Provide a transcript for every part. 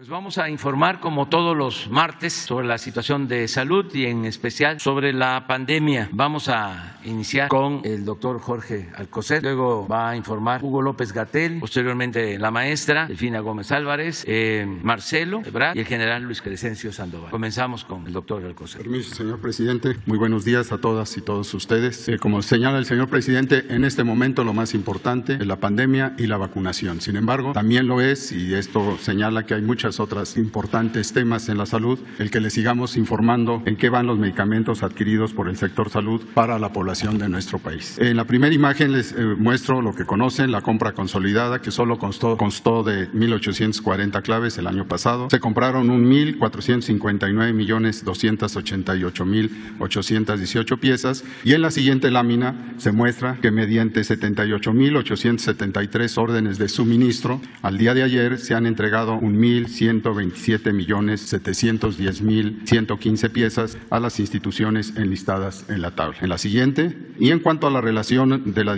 Pues vamos a informar como todos los martes sobre la situación de salud y en especial sobre la pandemia. Vamos a iniciar con el doctor Jorge Alcocer, luego va a informar Hugo López-Gatell, posteriormente la maestra Delfina Gómez Álvarez, Marcelo Ebrard y el general Luis Crescencio Sandoval. Comenzamos con el doctor Alcocer. Permiso, señor presidente. Muy buenos días a todas y todos ustedes. Como señala el señor presidente, en este momento lo más importante es la pandemia y la vacunación. Sin embargo, también lo es, y esto señala que hay muchas otras importantes temas en la salud, el que le sigamos informando en qué van los medicamentos adquiridos por el sector salud para la población de nuestro país. En la primera imagen les muestro lo que conocen, la compra consolidada, que solo constó de 1.840 claves el año pasado. Se compraron 1.459.288.818 piezas, y en la siguiente lámina se muestra que mediante 78.873 órdenes de suministro, al día de ayer se han entregado 1.127.710.115 piezas a las instituciones enlistadas en la tabla. En la siguiente, y en cuanto a la relación de la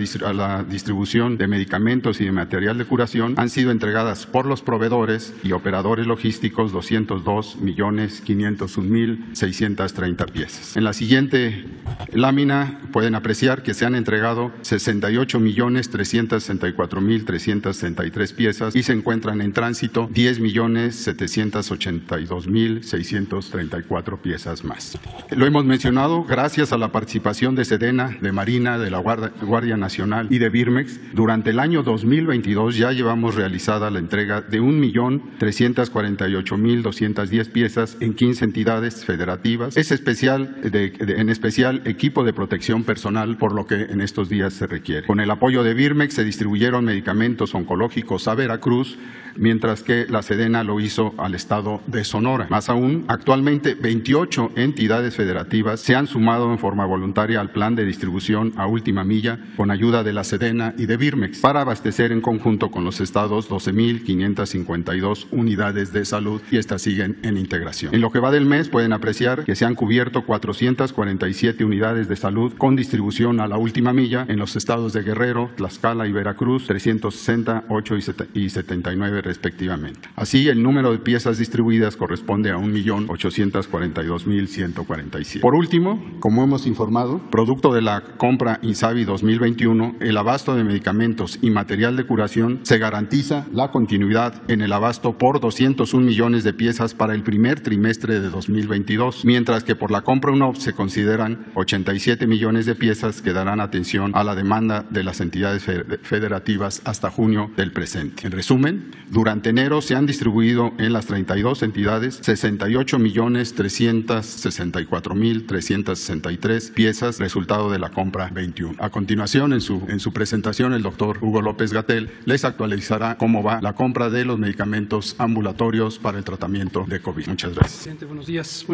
distribución de medicamentos y de material de curación, han sido entregadas por los proveedores y operadores logísticos 202.501.630 piezas. En la siguiente lámina pueden apreciar que se han entregado 68.364.363 piezas y se encuentran en tránsito 10.782.634 piezas más. Lo hemos mencionado, gracias a la participación de Sedena, de Marina, de la Guardia Nacional y de Birmex, durante el año 2022 ya llevamos realizada la entrega de 1.348.210 piezas en 15 entidades federativas. Es en especial equipo de protección personal, por lo que en estos días se requiere. Con el apoyo de Birmex se distribuyeron medicamentos oncológicos a Veracruz, mientras que la Sedena lo hizo al estado de Sonora. Más aún, actualmente 28 entidades federativas se han sumado en forma voluntaria al plan de distribución a última milla con ayuda de la Sedena y de Birmex para abastecer en conjunto con los estados 12.552 unidades de salud, y estas siguen en integración. En lo que va del mes pueden apreciar que se han cubierto 447 unidades de salud con distribución a la última milla en los estados de Guerrero, Tlaxcala y Veracruz, 360, 8 y 79 respectivamente. Así, el número de piezas distribuidas corresponde a 1.842.147. Por último, como hemos informado, producto de la compra INSABI 2021, el abasto de medicamentos y material de curación se garantiza la continuidad en el abasto por 201 millones de piezas para el primer trimestre de 2022, mientras que por la compra UNOPS se consideran 87 millones de piezas que darán atención a la demanda de las entidades federativas hasta junio del presente. En resumen, durante enero se han distribuido en las 32 entidades 68.364.363 piezas, resultado de la compra 21. A continuación, en su presentación, el doctor Hugo López-Gatell les actualizará cómo va la compra de los medicamentos ambulatorios para el tratamiento de COVID. Muchas gracias. Presidente, buenos días.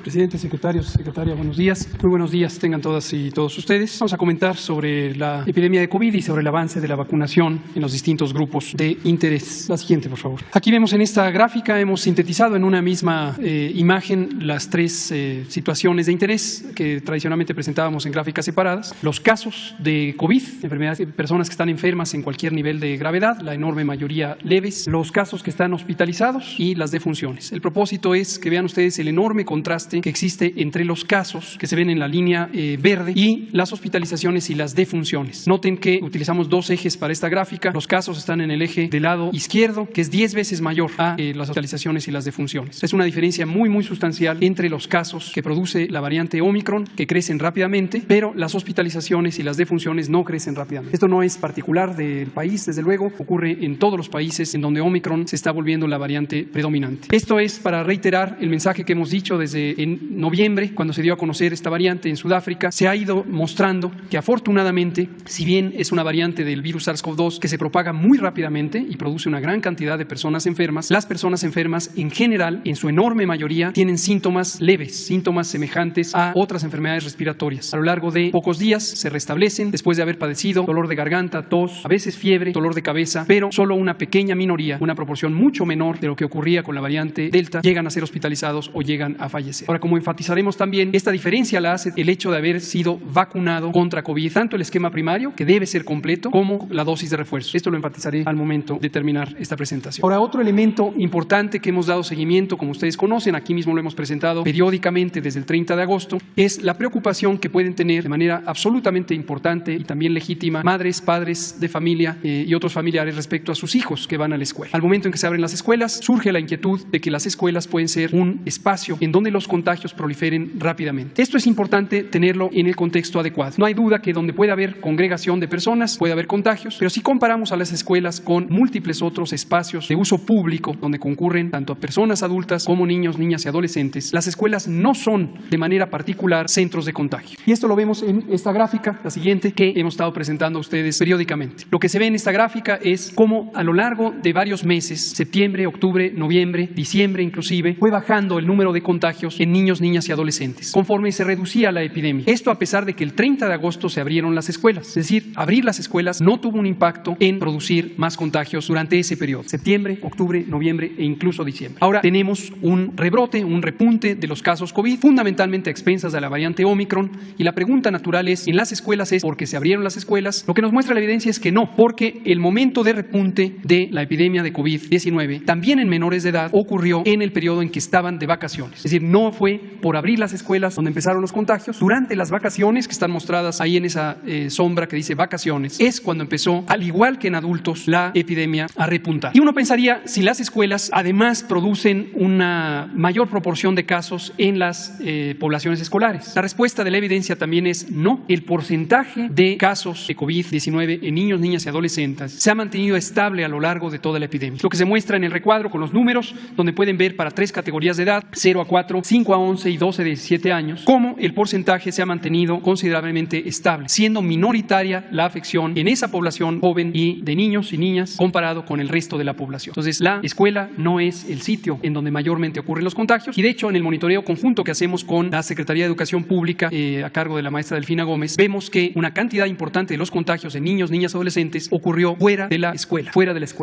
Presidente, secretaria, buenos días. Muy buenos días tengan todas y todos ustedes. Vamos a comentar sobre la epidemia de COVID y sobre el avance de la vacunación en los distintos grupos de interés. La siguiente, por favor. Aquí vemos en esta gráfica, hemos sintetizado en una misma imagen las tres situaciones de interés que tradicionalmente presentábamos en gráficas separadas. Los casos de COVID, enfermedades de personas que están enfermas en cualquier nivel de gravedad, la enorme mayoría leves, los casos que están hospitalizados y las defunciones. El propósito es que vean ustedes el enorme contraste que existe entre los casos que se ven en la línea verde y las hospitalizaciones y las defunciones. Noten que utilizamos dos ejes para esta gráfica. Los casos están en el eje del lado izquierdo, que es 10 veces mayor a las hospitalizaciones y las defunciones. Es una diferencia muy sustancial entre los casos que produce la variante Omicron, que crecen rápidamente, pero las hospitalizaciones y las defunciones no crecen rápidamente. Esto no es particular del país, desde luego, ocurre en todos los países en donde Omicron se está volviendo la variante predominante. Esto es para reiterar el mensaje que hemos dicho desde en noviembre, cuando se dio a conocer esta variante en Sudáfrica. Se ha ido mostrando que afortunadamente, si bien es una variante del virus SARS-CoV-2 que se propaga muy rápidamente y produce una gran cantidad de personas enfermas, las personas enfermas en general, en su enorme mayoría, tienen síntomas leves, síntomas semejantes a otras enfermedades respiratorias. A lo largo de pocos días se restablecen después de haber padecido dolor de garganta, tos, a veces fiebre, dolor de cabeza, pero solo una pequeña minoría, una proporción mucho menor de lo que ocurría con la variante Delta, llegan a ser hospitalizados o llegan a fallecer. Ahora, como enfatizaremos también, esta diferencia la hace el hecho de haber sido vacunado contra COVID, tanto el esquema primario, que debe ser completo, como la dosis de refuerzo. Esto lo enfatizaré al momento de terminar esta presentación. Ahora, otro elemento elemento importante que hemos dado seguimiento, como ustedes conocen, aquí mismo lo hemos presentado periódicamente desde el 30 de agosto, es la preocupación que pueden tener de manera absolutamente importante y también legítima madres, padres de familia y otros familiares respecto a sus hijos que van a la escuela. Al momento en que se abren las escuelas, surge la inquietud de que las escuelas pueden ser un espacio en donde los contagios proliferen rápidamente. Esto es importante tenerlo en el contexto adecuado. No hay duda que donde puede haber congregación de personas puede haber contagios, pero si comparamos a las escuelas con múltiples otros espacios de uso público donde concurren tanto a personas adultas como niños, niñas y adolescentes, las escuelas no son de manera particular centros de contagio. Y esto lo vemos en esta gráfica, la siguiente, que hemos estado presentando a ustedes periódicamente. Lo que se ve en esta gráfica es cómo a lo largo de varios meses, septiembre, octubre, noviembre, diciembre inclusive, fue bajando el número de contagios en niños, niñas y adolescentes, conforme se reducía la epidemia. Esto a pesar de que el 30 de agosto se abrieron las escuelas. Es decir, abrir las escuelas no tuvo un impacto en producir más contagios durante ese periodo, septiembre, octubre, noviembre e incluso diciembre. Ahora tenemos un rebrote, un repunte de los casos COVID, fundamentalmente a expensas de la variante Omicron, y la pregunta natural es, ¿en las escuelas es porque se abrieron las escuelas? Lo que nos muestra la evidencia es que no, porque el momento de repunte de la epidemia de COVID-19 también en menores de edad ocurrió en el periodo en que estaban de vacaciones. Es decir, no fue por abrir las escuelas donde empezaron los contagios. Durante las vacaciones, que están mostradas ahí en esa sombra que dice vacaciones, es cuando empezó, al igual que en adultos, la epidemia a repuntar. Y uno pensaría, si las escuelas además producen una mayor proporción de casos en las poblaciones escolares. La respuesta de la evidencia también es no. El porcentaje de casos de COVID-19 en niños, niñas y adolescentes se ha mantenido estable a lo largo de toda la epidemia. Lo que se muestra en el recuadro con los números, donde pueden ver para 3 categorías de edad, 0 a 4, 5 a 11 y 12 a 17 años, cómo el porcentaje se ha mantenido considerablemente estable, siendo minoritaria la afección en esa población joven y de niños y niñas comparado con el resto de la población. Entonces, la escuela no es el sitio en donde mayormente ocurren los contagios, y de hecho en el monitoreo conjunto que hacemos con la Secretaría de Educación Pública a cargo de la maestra Delfina Gómez, vemos que una cantidad importante de los contagios en niños, niñas y adolescentes ocurrió fuera de la escuela,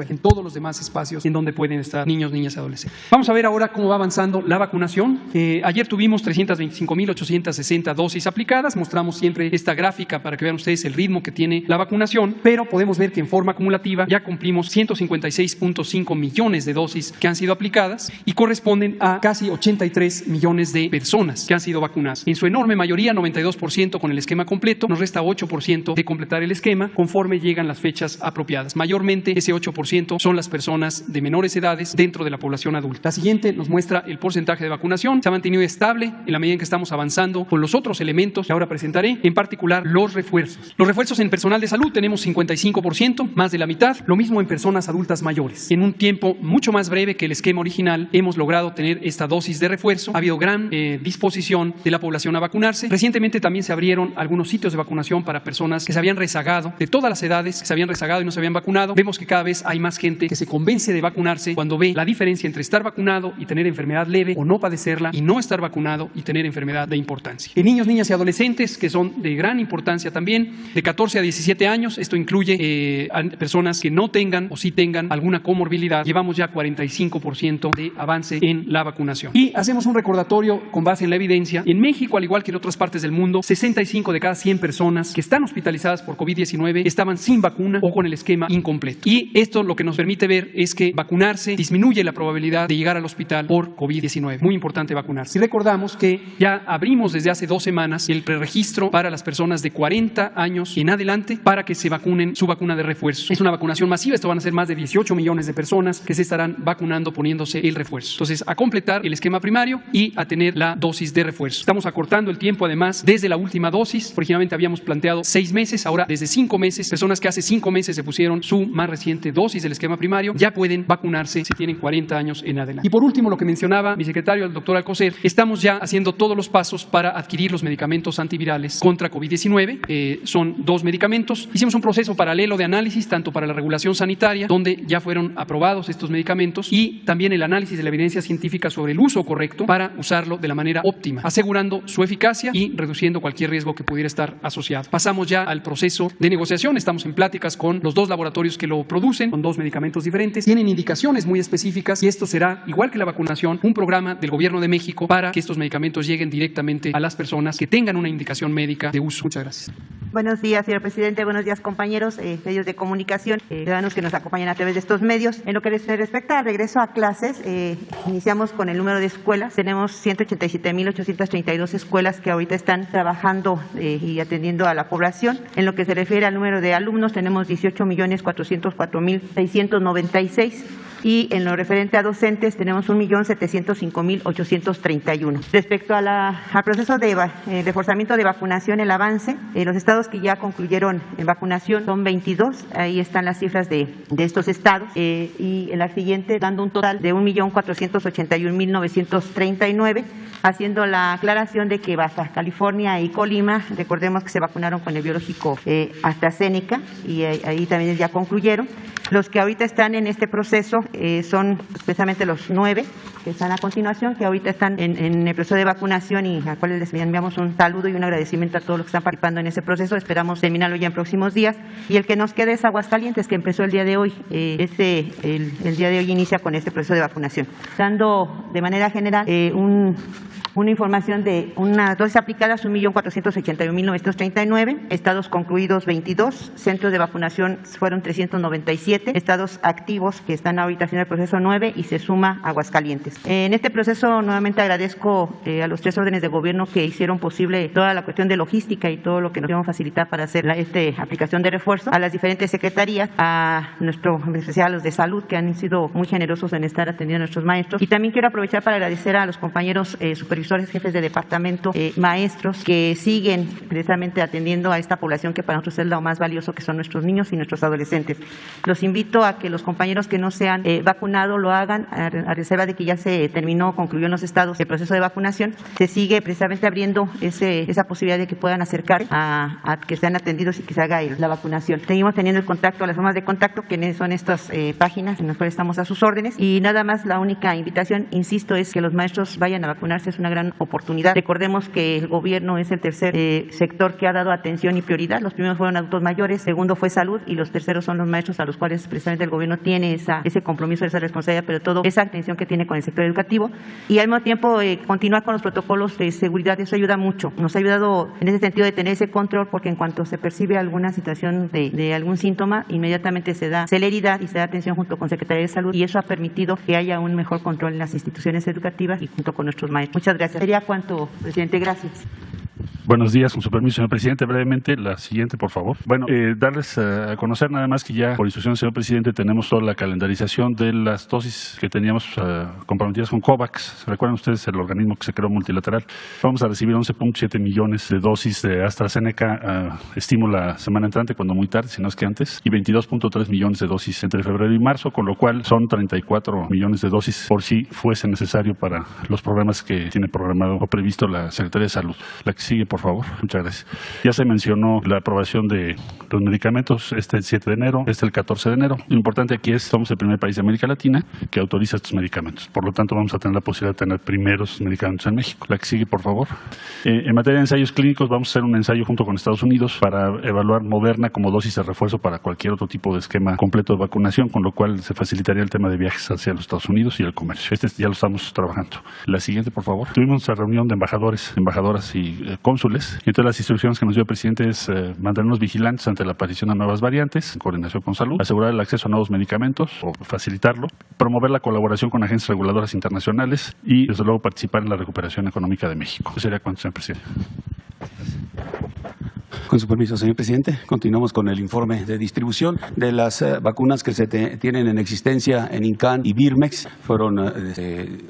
en todos los demás espacios en donde pueden estar niños, niñas y adolescentes. Vamos a ver ahora cómo va avanzando la vacunación. Ayer tuvimos 325.860 dosis aplicadas. Mostramos siempre esta gráfica para que vean ustedes el ritmo que tiene la vacunación, pero podemos ver que en forma acumulativa ya cumplimos 156.5 millones de dosis que han sido aplicadas y corresponden a casi 83 millones de personas que han sido vacunadas. En su enorme mayoría, 92% con el esquema completo. Nos resta 8% de completar el esquema conforme llegan las fechas apropiadas. Mayormente ese 8% son las personas de menores edades dentro de la población adulta. La siguiente nos muestra el porcentaje de vacunación. Se ha mantenido estable en la medida en que estamos avanzando con los otros elementos que ahora presentaré, en particular los refuerzos. Los refuerzos en personal de salud tenemos 55%, más de la mitad. Lo mismo en personas adultas mayores. En un tiempo mucho más breve que el esquema original hemos logrado tener esta dosis de refuerzo. Ha habido gran disposición de la población a vacunarse. Recientemente también se abrieron algunos sitios de vacunación para personas que se habían rezagado, de todas las edades, que se habían rezagado y no se habían vacunado. Vemos que cada vez hay más gente que se convence de vacunarse cuando ve la diferencia entre estar vacunado y tener enfermedad leve o no padecerla, y no estar vacunado y tener enfermedad de importancia. En niños, niñas y adolescentes, que son de gran importancia también, de 14 a 17 años, esto incluye a personas que no tengan o sí tengan alguna comorbilidad, llevamos ya 45% de avance en la vacunación. Y hacemos un recordatorio con base en la evidencia. En México, al igual que en otras partes del mundo, 65 de cada 100 personas que están hospitalizadas por COVID-19 estaban sin vacuna o con el esquema incompleto. Y esto lo que nos permite ver es que vacunarse disminuye la probabilidad de llegar al hospital por COVID-19. Muy importante vacunarse. Y recordamos que ya abrimos desde hace 2 semanas el preregistro para las personas de 40 años en adelante para que se vacunen su vacuna de refuerzo. Es una vacunación masiva. Esto van a ser más de 18 millones de personas que se estarán vacunando poniéndose el refuerzo. Entonces, a completar el esquema primario y a tener la dosis de refuerzo. Estamos acortando el tiempo, además, desde la última dosis. Originalmente habíamos planteado 6 meses, ahora desde 5 meses. Personas que hace 5 meses se pusieron su más reciente dosis del esquema primario ya pueden vacunarse si tienen 40 años en adelante. Y por último, lo que mencionaba mi secretario, el doctor Alcocer, estamos ya haciendo todos los pasos para adquirir los medicamentos antivirales contra COVID-19. Son 2 medicamentos. Hicimos un proceso paralelo de análisis, tanto para la regulación sanitaria, donde ya fueron aprobados estos medicamentos, y también el análisis de la evidencia científica sobre el uso correcto para usarlo de la manera óptima, asegurando su eficacia y reduciendo cualquier riesgo que pudiera estar asociado. Pasamos ya al proceso de negociación. Estamos en pláticas con los 2 laboratorios que lo producen, con 2 medicamentos diferentes. Tienen indicaciones muy específicas y esto será, igual que la vacunación, un programa del Gobierno de México para que estos medicamentos lleguen directamente a las personas que tengan una indicación médica de uso. Muchas gracias. Buenos días, señor presidente. Buenos días, compañeros, medios de comunicación, ciudadanos que nos acompañan a través de estos medios. En lo que se respecta al regreso a clases, iniciamos con el número de escuelas. Tenemos 187.832 escuelas que ahorita están trabajando y atendiendo a la población. En lo que se refiere al número de alumnos, tenemos 18.404.696. Y en lo referente a docentes tenemos 1.705.831. Respecto a al proceso de reforzamiento de vacunación, el avance, los estados que ya concluyeron en vacunación son 22, ahí están las cifras de estos estados, y en la siguiente dando un total de 1.481.939, haciendo la aclaración de que Baja California y Colima, recordemos que se vacunaron con el biológico AstraZeneca y ahí también ya concluyeron. Los que ahorita están en este proceso son precisamente los 9 que están a continuación, que ahorita están en el proceso de vacunación y a cuales les enviamos un saludo y un agradecimiento a todos los que están participando en ese proceso. Esperamos terminarlo ya en próximos días. Y el que nos queda es Aguascalientes, que empezó el día de hoy. El día de hoy inicia con este proceso de vacunación. Dando de manera general una información de una dosis aplicadas 1.481.939, estados concluidos 22, centros de vacunación fueron 397, estados activos que están ahorita haciendo el proceso 9 y se suma Aguascalientes. En este proceso nuevamente agradezco a los 3 órdenes de gobierno que hicieron posible toda la cuestión de logística y todo lo que nos iban a facilitar para hacer esta aplicación de refuerzo, a las diferentes secretarías, a los de salud que han sido muy generosos en estar atendiendo a nuestros maestros, y también quiero aprovechar para agradecer a los compañeros supervisores, jefes de departamento, maestros que siguen precisamente atendiendo a esta población que para nosotros es lo más valioso, que son nuestros niños y nuestros adolescentes. Los invito a que los compañeros que no se han vacunado lo hagan a reserva de que ya se terminó, concluyó en los estados el proceso de vacunación. Se sigue precisamente abriendo esa posibilidad de que puedan acercar a que sean atendidos y que se haga la vacunación. Seguimos teniendo el contacto, las formas de contacto, que son estas páginas en las cuales estamos a sus órdenes, y nada más la única invitación, insisto, es que los maestros vayan a vacunarse, es una gran oportunidad. Recordemos que el gobierno es el tercer sector que ha dado atención y prioridad. Los primeros fueron adultos mayores, segundo fue salud y los terceros son los maestros, a los cuales precisamente el gobierno tiene ese compromiso, esa responsabilidad, pero todo esa atención que tiene con el sector educativo, y al mismo tiempo continuar con los protocolos de seguridad. Eso ayuda mucho, nos ha ayudado en ese sentido de tener ese control, porque en cuanto se percibe alguna situación de algún síntoma, inmediatamente se da celeridad y se da atención junto con Secretaría de Salud, y eso ha permitido que haya un mejor control en las instituciones educativas y junto con nuestros maestros. Muchas gracias. Sería cuanto, presidente. Gracias. Buenos días, con su permiso, señor presidente. Brevemente, la siguiente, por favor. Bueno, darles a conocer nada más que ya, por instrucción del señor presidente, tenemos toda la calendarización de las dosis que teníamos comprometidas con COVAX. ¿Recuerdan ustedes el organismo que se creó multilateral? Vamos a recibir 11.7 millones de dosis de AstraZeneca, estimo la semana entrante, cuando muy tarde, si no es que antes, y 22.3 millones de dosis entre febrero y marzo, con lo cual son 34 millones de dosis por si fuese necesario para los programas que tiene programado o previsto la Secretaría de Salud. La que sigue, por favor. Muchas gracias. Ya se mencionó la aprobación de los medicamentos, el 7 de enero, el 14 de enero. Lo importante aquí es, somos el primer país de América Latina que autoriza estos medicamentos. Por lo tanto, vamos a tener la posibilidad de tener primeros medicamentos en México. La que sigue, por favor. En materia de ensayos clínicos, vamos a hacer un ensayo junto con Estados Unidos para evaluar Moderna como dosis de refuerzo para cualquier otro tipo de esquema completo de vacunación, con lo cual se facilitaría el tema de viajes hacia los Estados Unidos y el comercio. Ya lo estamos trabajando. La siguiente, por favor. Tuvimos una reunión de embajadores, embajadoras y cónsules. Y entonces las instrucciones que nos dio el presidente es mantenernos vigilantes ante la aparición de nuevas variantes, en coordinación con salud, asegurar el acceso a nuevos medicamentos o facilitarlo, promover la colaboración con agencias reguladoras internacionales y, desde luego, participar en la recuperación económica de México. Eso sería cuanto, señor presidente. Con su permiso, señor presidente, continuamos con el informe de distribución de las vacunas que se tienen en existencia en INCAN y Birmex. Fueron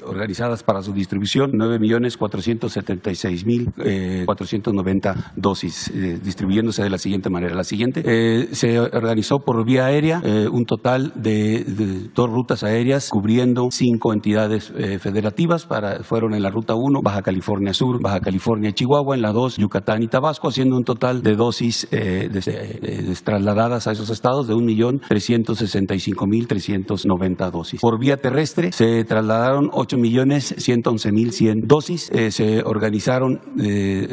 organizadas para su distribución 9.476.490 dosis, distribuyéndose de la siguiente manera. La siguiente se organizó por vía aérea, un total de 2 rutas aéreas cubriendo 5 entidades federativas. Fueron en la ruta 1, Baja California Sur, Baja California y Chihuahua, en la 2, Yucatán y Tabasco, haciendo un total de dosis trasladadas a esos estados de 1.365.390 dosis. Por vía terrestre se trasladaron 8.111.100 dosis. Se organizaron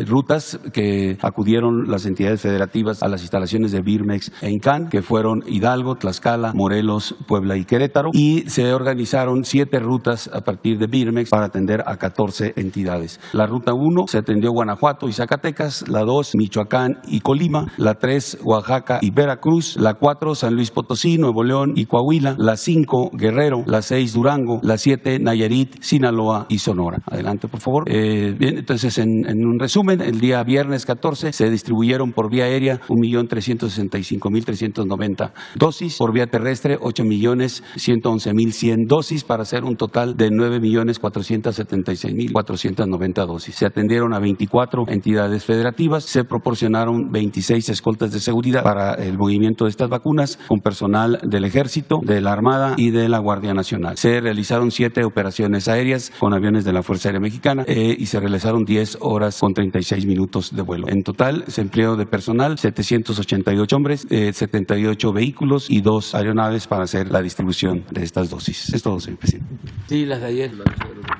rutas que acudieron las entidades federativas a las instalaciones de Birmex e INCAN, que fueron Hidalgo, Tlaxcala, Morelos, Puebla y Querétaro, y se organizaron 7 rutas a partir de Birmex para atender a 14 entidades. La ruta 1 se atendió Guanajuato y Zacatecas, la 2 Michoacán y Colima, la 3 Oaxaca y Veracruz, la 4 San Luis Potosí, Nuevo León y Coahuila, la 5 Guerrero, la 6 Durango, la 7 Nayarit, Sinaloa y Sonora. Adelante, por favor. Bien, entonces en un resumen, el día viernes 14 se distribuyeron por vía aérea 1.365.390 dosis, por vía terrestre 8.111.100 dosis, para hacer un total de 9.476.490 dosis. Se atendieron a 24 entidades federativas, se proporcionaron 26 escoltas de seguridad para el movimiento de estas vacunas con personal del Ejército, de la Armada y de la Guardia Nacional. Se realizaron 7 operaciones aéreas con aviones de la Fuerza Aérea Mexicana y se realizaron 10 horas con 36 minutos de vuelo. En total, se empleó de personal 788 hombres, 78 vehículos y 2 aeronaves para hacer la distribución de estas dosis. Es todo, señor presidente. Sí, las de ayer.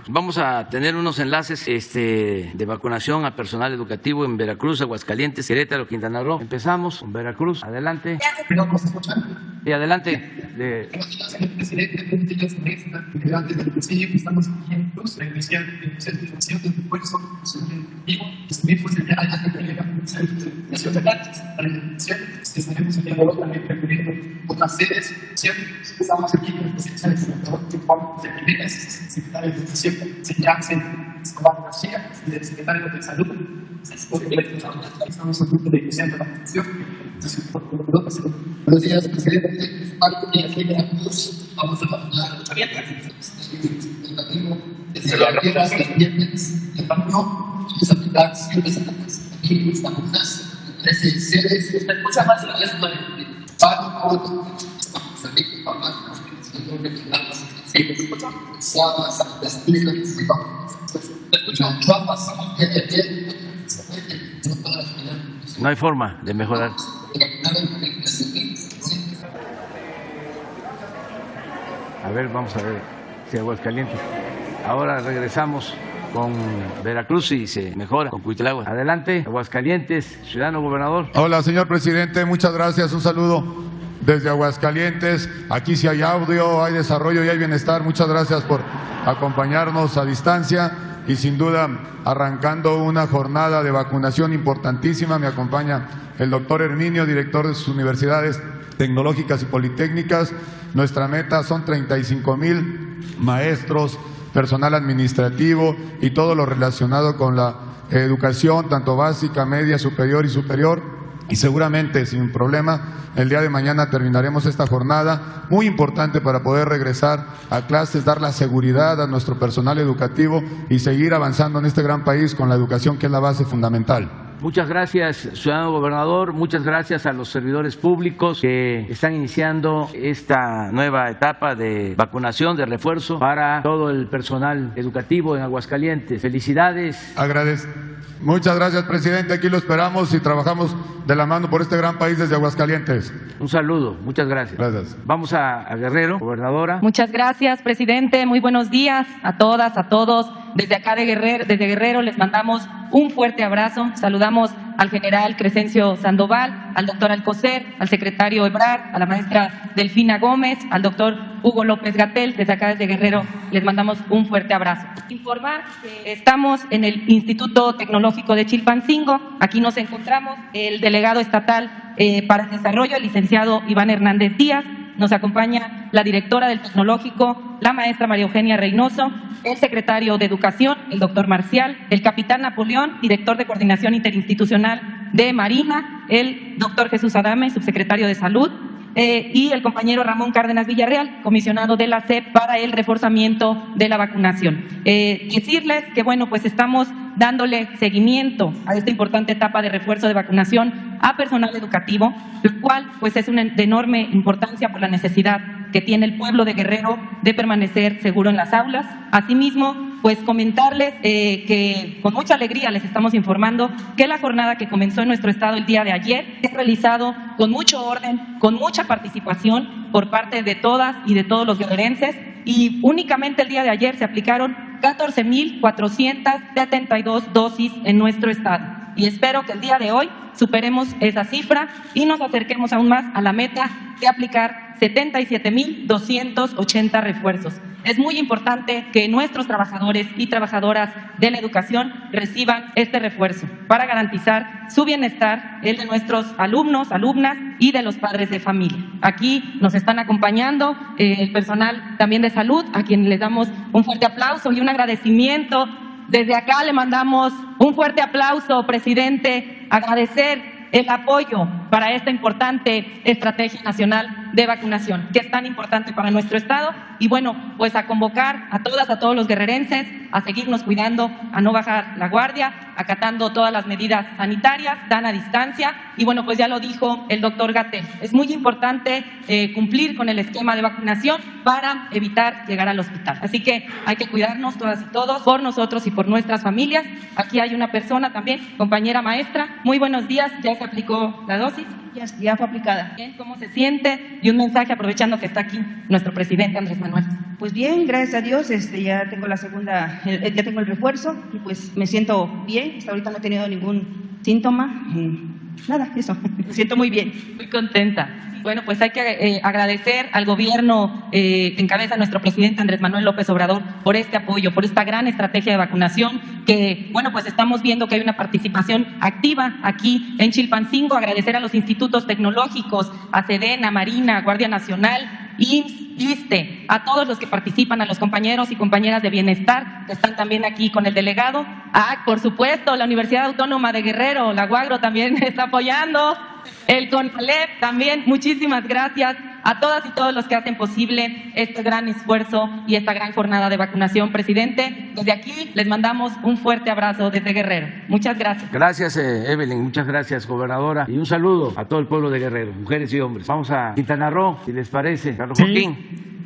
Vamos a tener unos enlaces de vacunación a personal educativo en Veracruz, Aguascalientes, Querétaro, Quintana Roo. Empezamos con Veracruz. Adelante. Y adelante. Señor presidente, integrantes del Consejo, estamos aquí en Cruz para iniciar el proceso de de esfuerzo estuvimos en la nación de datos para la educación, estaremos enviando también recurriendo otras sedes, estamos aquí con la presencia del senador de primeras, secretario de Educación, señor Escobar García, y del secretario de Salud. Estamos a punto de iniciar la vacunación. Buenos días, presidente. Parte de la Feria Cruz, vamos a vacunar a los desde las tierras, las viernes, el banco, vamos a aplicar 100 semanas. Aquí estamos 13 sedes, muchas más de las pago, estamos aquí para más no hay forma de mejorar. A ver, vamos a ver si Aguascalientes. Ahora regresamos con Veracruz y se mejora con Cuitlagua. Adelante, Aguascalientes, ciudadano gobernador. Hola, señor presidente, muchas gracias. Un saludo desde Aguascalientes. Aquí sí hay audio, hay desarrollo y hay bienestar. Muchas gracias por acompañarnos a distancia y sin duda arrancando una jornada de vacunación importantísima. Me acompaña el doctor Herminio, director de sus universidades tecnológicas y politécnicas. Nuestra meta son 35,000 maestros, personal administrativo y todo lo relacionado con la educación, tanto básica, media, superior y superior. Y seguramente, sin problema, el día de mañana terminaremos esta jornada muy importante para poder regresar a clases, dar la seguridad a nuestro personal educativo y seguir avanzando en este gran país con la educación, que es la base fundamental. Muchas gracias, ciudadano gobernador. Muchas gracias a los servidores públicos que están iniciando esta nueva etapa de vacunación, de refuerzo para todo el personal educativo en Aguascalientes. Felicidades. Muchas gracias, presidente. Aquí lo esperamos y trabajamos de la mano por este gran país desde Aguascalientes. Un saludo. Muchas gracias. Gracias. Vamos a Guerrero, gobernadora. Muchas gracias, presidente. Muy buenos días a todas, a todos. Desde acá desde Guerrero les mandamos un fuerte abrazo. Saludamos al general Crescencio Sandoval, al doctor Alcocer, al secretario Ebrard, a la maestra Delfina Gómez, al doctor Hugo López-Gatell. Desde acá desde Guerrero les mandamos un fuerte abrazo. Informar que estamos en el Instituto Tecnológico de Chilpancingo. Aquí nos encontramos el delegado estatal para el desarrollo, el licenciado Iván Hernández Díaz. Nos acompaña la directora del Tecnológico, la maestra María Eugenia Reynoso, el secretario de Educación, el doctor Marcial, el capitán Napoleón, director de Coordinación Interinstitucional de Marina, el doctor Jesús Adame, subsecretario de Salud, y el compañero Ramón Cárdenas Villarreal, comisionado de la SEP para el reforzamiento de la vacunación. Decirles que, bueno, pues estamos dándole seguimiento a esta importante etapa de refuerzo de vacunación a personal educativo, el cual pues es de enorme importancia por la necesidad que tiene el pueblo de Guerrero de permanecer seguro en las aulas. Asimismo, pues comentarles que con mucha alegría les estamos informando que la jornada que comenzó en nuestro estado el día de ayer es realizado con mucho orden, con mucha participación por parte de todas y de todos los guerrerenses, y únicamente el día de ayer se aplicaron 14,472 dosis en nuestro estado. y espero que el día de hoy superemos esa cifra y nos acerquemos aún más a la meta de aplicar 77.280 refuerzos. Es muy importante que nuestros trabajadores y trabajadoras de la educación reciban este refuerzo para garantizar su bienestar, el de nuestros alumnos, alumnas y de los padres de familia. Aquí nos están acompañando el personal también de salud, a quien les damos un fuerte aplauso y un agradecimiento. Desde acá le mandamos un fuerte aplauso, presidente, agradecer el apoyo para esta importante estrategia nacional de vacunación, que es tan importante para nuestro Estado. Y bueno, pues a convocar a todas, a todos los guerrerenses a seguirnos cuidando, a no bajar la guardia, acatando todas las medidas sanitarias, sana distancia. Y bueno, pues ya lo dijo el doctor Gatell, es muy importante cumplir con el esquema de vacunación para evitar llegar al hospital. Así que hay que cuidarnos todas y todos, por nosotros y por nuestras familias. Aquí hay una persona también, compañera maestra. Muy buenos días, ¿ya se aplicó la dosis? Ya fue aplicada. Bien, ¿cómo se siente? Y un mensaje aprovechando que está aquí nuestro presidente Andrés Manuel. Pues bien, gracias a Dios, ya tengo la segunda, ya tengo el refuerzo y pues me siento bien. Hasta ahorita no he tenido ningún síntoma. Nada, eso. Me siento muy bien. Muy contenta. Bueno, pues hay que agradecer al gobierno que encabeza nuestro presidente Andrés Manuel López Obrador por este apoyo, por esta gran estrategia de vacunación que, bueno, pues estamos viendo que hay una participación activa aquí en Chilpancingo. Agradecer a los institutos tecnológicos, a Sedena, Marina, Guardia Nacional, IMSS, ISSSTE, a todos los que participan, a los compañeros y compañeras de bienestar que están también aquí con el delegado. Por supuesto, la Universidad Autónoma de Guerrero, la UAGRO también está apoyando, el CONALEP también. Muchísimas gracias a todas y todos los que hacen posible este gran esfuerzo y esta gran jornada de vacunación, presidente. Desde aquí les mandamos un fuerte abrazo desde Guerrero. Muchas gracias. Gracias, Evelyn. Muchas gracias, gobernadora. Y un saludo a todo el pueblo de Guerrero, mujeres y hombres. Vamos a Quintana Roo, si les parece. Carlos Joaquín.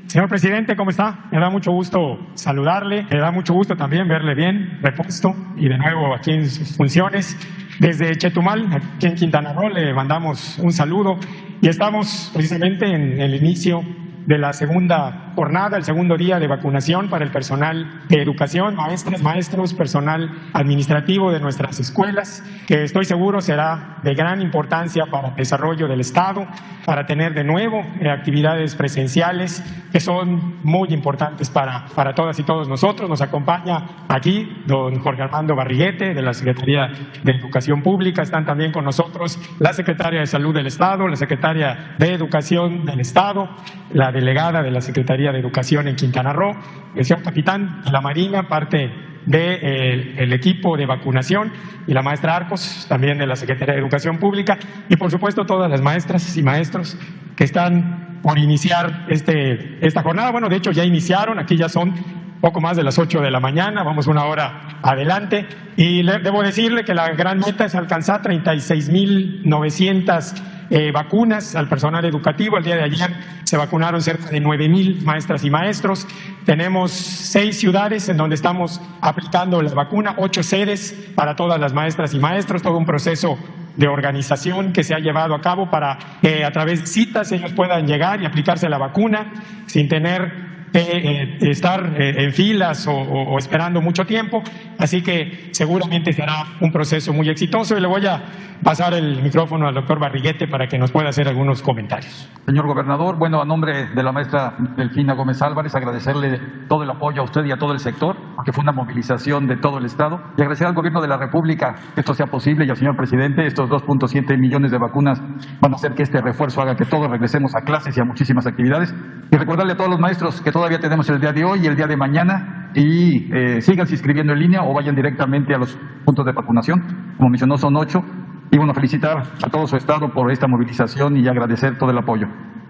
Señor presidente, ¿cómo está? Me da mucho gusto saludarle, me da mucho gusto también verle bien, repuesto y de nuevo aquí en sus funciones. Desde Chetumal, aquí en Quintana Roo, le mandamos un saludo y estamos precisamente en el inicio de la segunda jornada, el segundo día de vacunación para el personal de educación, maestras, maestros, personal administrativo de nuestras escuelas, que estoy seguro será de gran importancia para el desarrollo del Estado, para tener de nuevo actividades presenciales que son muy importantes para todas y todos nosotros. Nos acompaña aquí don Jorge Armando Barriguete de la Secretaría de Educación Pública. Están también con nosotros la Secretaria de Salud del Estado, la Secretaria de Educación del Estado, la delegada de la Secretaría de Educación en Quintana Roo, el señor capitán de la Marina, parte del equipo de vacunación, y la maestra Arcos, también de la Secretaría de Educación Pública, y por supuesto todas las maestras y maestros que están por iniciar esta jornada. Bueno, de hecho ya iniciaron, aquí ya son poco más de las 8 de la mañana, vamos una hora adelante, y debo decirle que la gran meta es alcanzar 36.900 vacunas al personal educativo. El día de ayer se vacunaron cerca de 9,000 maestras y maestros. Tenemos 6 ciudades en donde estamos aplicando la vacuna, 8 sedes para todas las maestras y maestros, todo un proceso de organización que se ha llevado a cabo para que a través de citas ellos puedan llegar y aplicarse la vacuna sin tener estar en filas o esperando mucho tiempo, así que seguramente será un proceso muy exitoso, y le voy a pasar el micrófono al doctor Barriguete para que nos pueda hacer algunos comentarios. Señor gobernador, bueno, a nombre de la maestra Delfina Gómez Álvarez, agradecerle todo el apoyo a usted y a todo el sector, porque fue una movilización de todo el Estado, y agradecer al gobierno de la República que esto sea posible, y al señor presidente. Estos 2.7 millones de vacunas van a hacer que este refuerzo haga que todos regresemos a clases y a muchísimas actividades, y recordarle a todos los maestros que todavía tenemos el día de hoy y el día de mañana, y síganse inscribiendo en línea o vayan directamente a los puntos de vacunación. Como mencionó, son 8. Y bueno, felicitar a todo su Estado por esta movilización y agradecer todo el apoyo.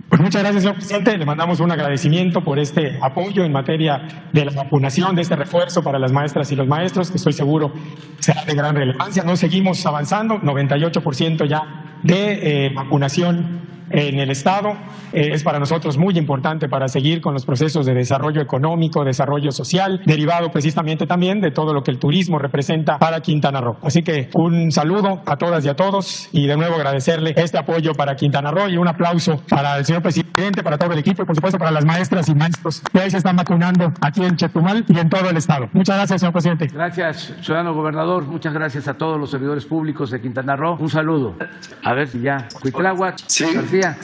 Pues muchas gracias, señor presidente. Le mandamos un agradecimiento por este apoyo en materia de la vacunación, de este refuerzo para las maestras y los maestros, que estoy seguro será de gran relevancia. Nos seguimos avanzando, 98% ya de vacunación en el Estado. Es para nosotros muy importante para seguir con los procesos de desarrollo económico, desarrollo social, derivado precisamente también de todo lo que el turismo representa para Quintana Roo. Así que un saludo a todas y a todos y de nuevo agradecerle este apoyo para Quintana Roo y un aplauso para el señor presidente, para todo el equipo y por supuesto para las maestras y maestros que hoy se están vacunando aquí en Chetumal y en todo el Estado. Muchas gracias, señor presidente. Gracias, ciudadano gobernador. Muchas gracias a todos los servidores públicos de Quintana Roo. Un saludo. A ver si ya. Cuitláhuac, sí. García.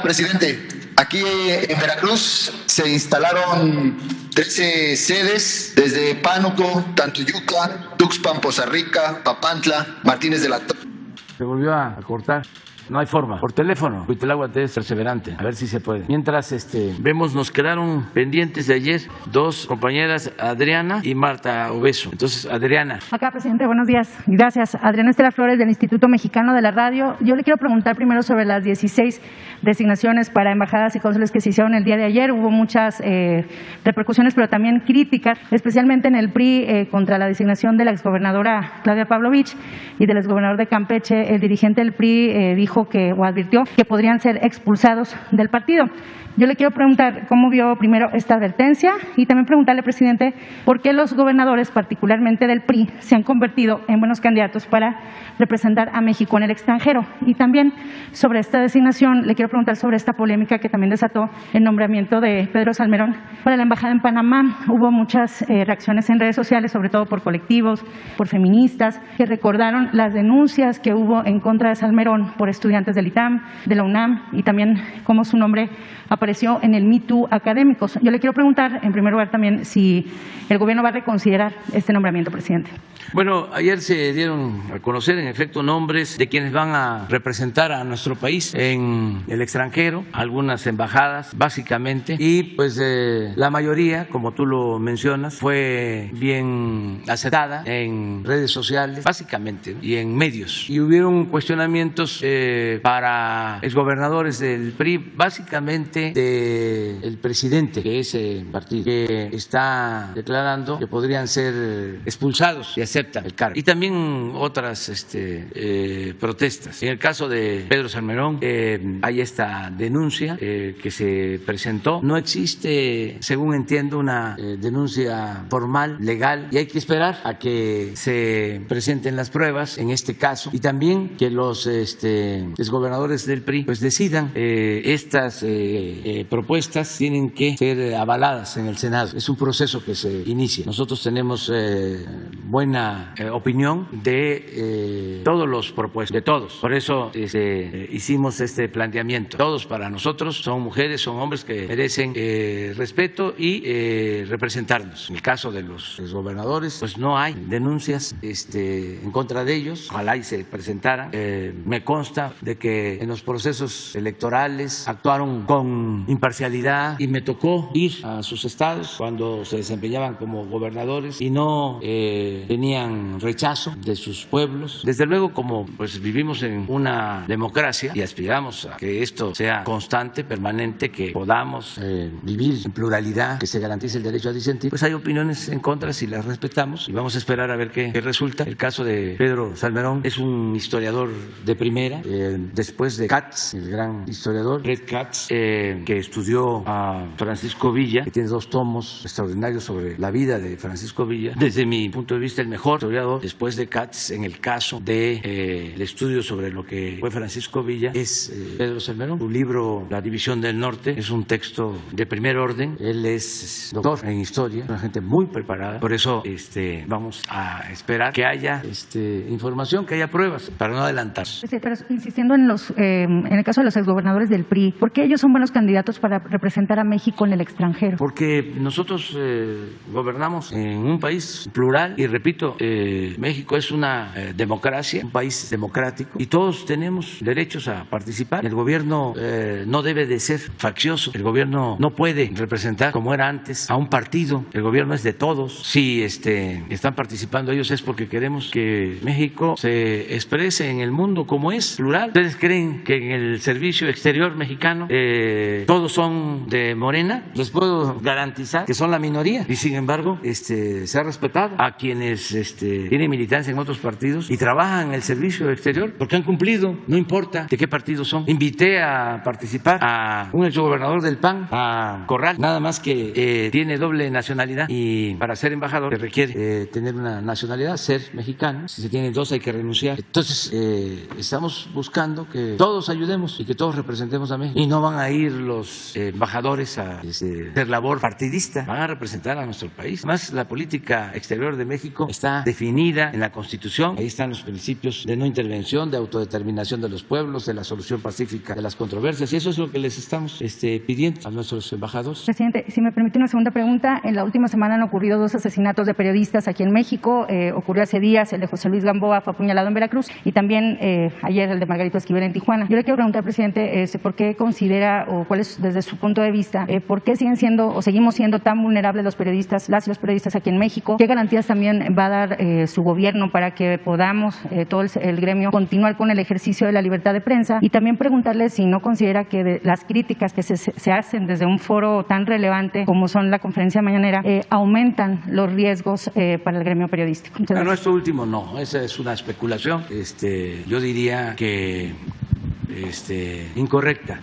Presidente, aquí en Veracruz se instalaron 13 sedes desde Pánuco, Tantoyuca, Tuxpan, Poza Rica, Papantla, Martínez de la Torre. Se volvió a cortar. No hay forma. Por teléfono. Cuitláhuac es perseverante. A ver si se puede. Mientras vemos, nos quedaron pendientes de ayer dos compañeras, Adriana y Marta Obeso. Entonces, Adriana. Acá, presidente, buenos días. Gracias. Adriana Estela Flores, del Instituto Mexicano de la Radio. Yo le quiero preguntar primero sobre las 16 designaciones para embajadas y cónsules que se hicieron el día de ayer. Hubo muchas repercusiones, pero también críticas, especialmente en el PRI contra la designación de la exgobernadora Claudia Pavlovich y del exgobernador de Campeche. El dirigente del PRI dijo o advirtió que podrían ser expulsados del partido. Yo le quiero preguntar cómo vio primero esta advertencia y también preguntarle, presidente, por qué los gobernadores, particularmente del PRI, se han convertido en buenos candidatos para representar a México en el extranjero. Y también sobre esta designación, le quiero preguntar sobre esta polémica que también desató el nombramiento de Pedro Salmerón para la embajada en Panamá. Hubo muchas reacciones en redes sociales, sobre todo por colectivos, por feministas, que recordaron las denuncias que hubo en contra de Salmerón por estudiantes del ITAM, de la UNAM, y también cómo su nombre apareció en el Me Too académicos. Yo le quiero preguntar, en primer lugar, también si el gobierno va a reconsiderar este nombramiento, presidente. Bueno, ayer se dieron a conocer, en efecto, nombres de quienes van a representar a nuestro país en el extranjero, algunas embajadas, básicamente, y pues la mayoría, como tú lo mencionas, fue bien aceptada en redes sociales, básicamente, y en medios. Y hubieron cuestionamientos para exgobernadores del PRI, básicamente del presidente de ese partido, que está declarando que podrían ser expulsados y acepta el cargo. Y también otras protestas. En el caso de Pedro Salmerón, hay esta denuncia que se presentó. No existe, según entiendo, una denuncia formal, legal, y hay que esperar a que se presenten las pruebas en este caso y también que los exgobernadores del PRI pues decidan. Estas propuestas tienen que ser avaladas en el Senado. Es un proceso que se inicia. Nosotros tenemos buena opinión de todos los propuestos, de todos. Por eso hicimos este planteamiento. Todos para nosotros son mujeres, son hombres que merecen respeto y representarnos. En el caso de los gobernadores, pues no hay denuncias en contra de ellos. Ojalá y se presentaran. Me consta de que en los procesos electorales actuaron con imparcialidad y me tocó ir a sus estados cuando se desempeñaban como gobernadores y no tenían rechazo de sus pueblos. Desde luego, como pues vivimos en una democracia y aspiramos a que esto sea constante, permanente, que podamos vivir en pluralidad, que se garantice el derecho a disentir, pues hay opiniones en contra si las respetamos y vamos a esperar a ver qué resulta. El caso de Pedro Salmerón es un historiador de primera, después de Katz, el gran historiador, Red Katz, que estudió a Francisco Villa, que tiene 2 tomos extraordinarios sobre la vida de Francisco Villa. Desde mi punto de vista, el mejor historiador, después de Katz, en el caso de el estudio sobre lo que fue Francisco Villa, es Pedro Salmerón. Su libro La División del Norte es un texto de primer orden. Él es doctor en historia, una gente muy preparada. Por eso vamos a esperar que haya información, que haya pruebas, para no adelantar. Pero insistiendo en el caso de los exgobernadores del PRI, ¿por qué ellos son buenos candidatos para representar a México en el extranjero? Porque nosotros gobernamos en un país plural y repito, México es una democracia, un país democrático y todos tenemos derechos a participar. El gobierno no debe de ser faccioso, el gobierno no puede representar como era antes a un partido, el gobierno es de todos. Si están participando ellos es porque queremos que México se exprese en el mundo como es, plural. rural. ¿Ustedes creen que en el servicio exterior mexicano todos son de Morena? Les puedo garantizar que son la minoría y sin embargo se ha respetado a quienes tienen militancia en otros partidos y trabajan en el servicio exterior porque han cumplido, no importa de qué partido son. Invité a participar a un exgobernador del PAN, a Corral, nada más que tiene doble nacionalidad y para ser embajador se requiere tener una nacionalidad, ser mexicano. Si se tienen dos hay que renunciar. Entonces estamos buscando que todos ayudemos y que todos representemos a México y no van a ir los embajadores a hacer labor partidista, van a representar a nuestro país. Además, la política exterior de México está definida en la Constitución, ahí están los principios de no intervención, de autodeterminación de los pueblos, de la solución pacífica de las controversias y eso es lo que les estamos pidiendo a nuestros embajadores. Presidente, si me permite una segunda pregunta, en la última semana han ocurrido 2 asesinatos de periodistas aquí en México, ocurrió hace días el de José Luis Gamboa, fue apuñalado en Veracruz y también ayer el de Margarito Esquivel en Tijuana. Yo le quiero preguntar, presidente, ¿por qué considera o cuál es desde su punto de vista, por qué siguen siendo o seguimos siendo tan vulnerables los periodistas, las y los periodistas aquí en México? ¿Qué garantías también va a dar su gobierno para que podamos, todo el gremio, continuar con el ejercicio de la libertad de prensa? Y también preguntarle si no considera que las críticas que se hacen desde un foro tan relevante como son la conferencia mañanera aumentan los riesgos para el gremio periodístico. Bueno, esto último no, esa es una especulación, yo diría que incorrecta.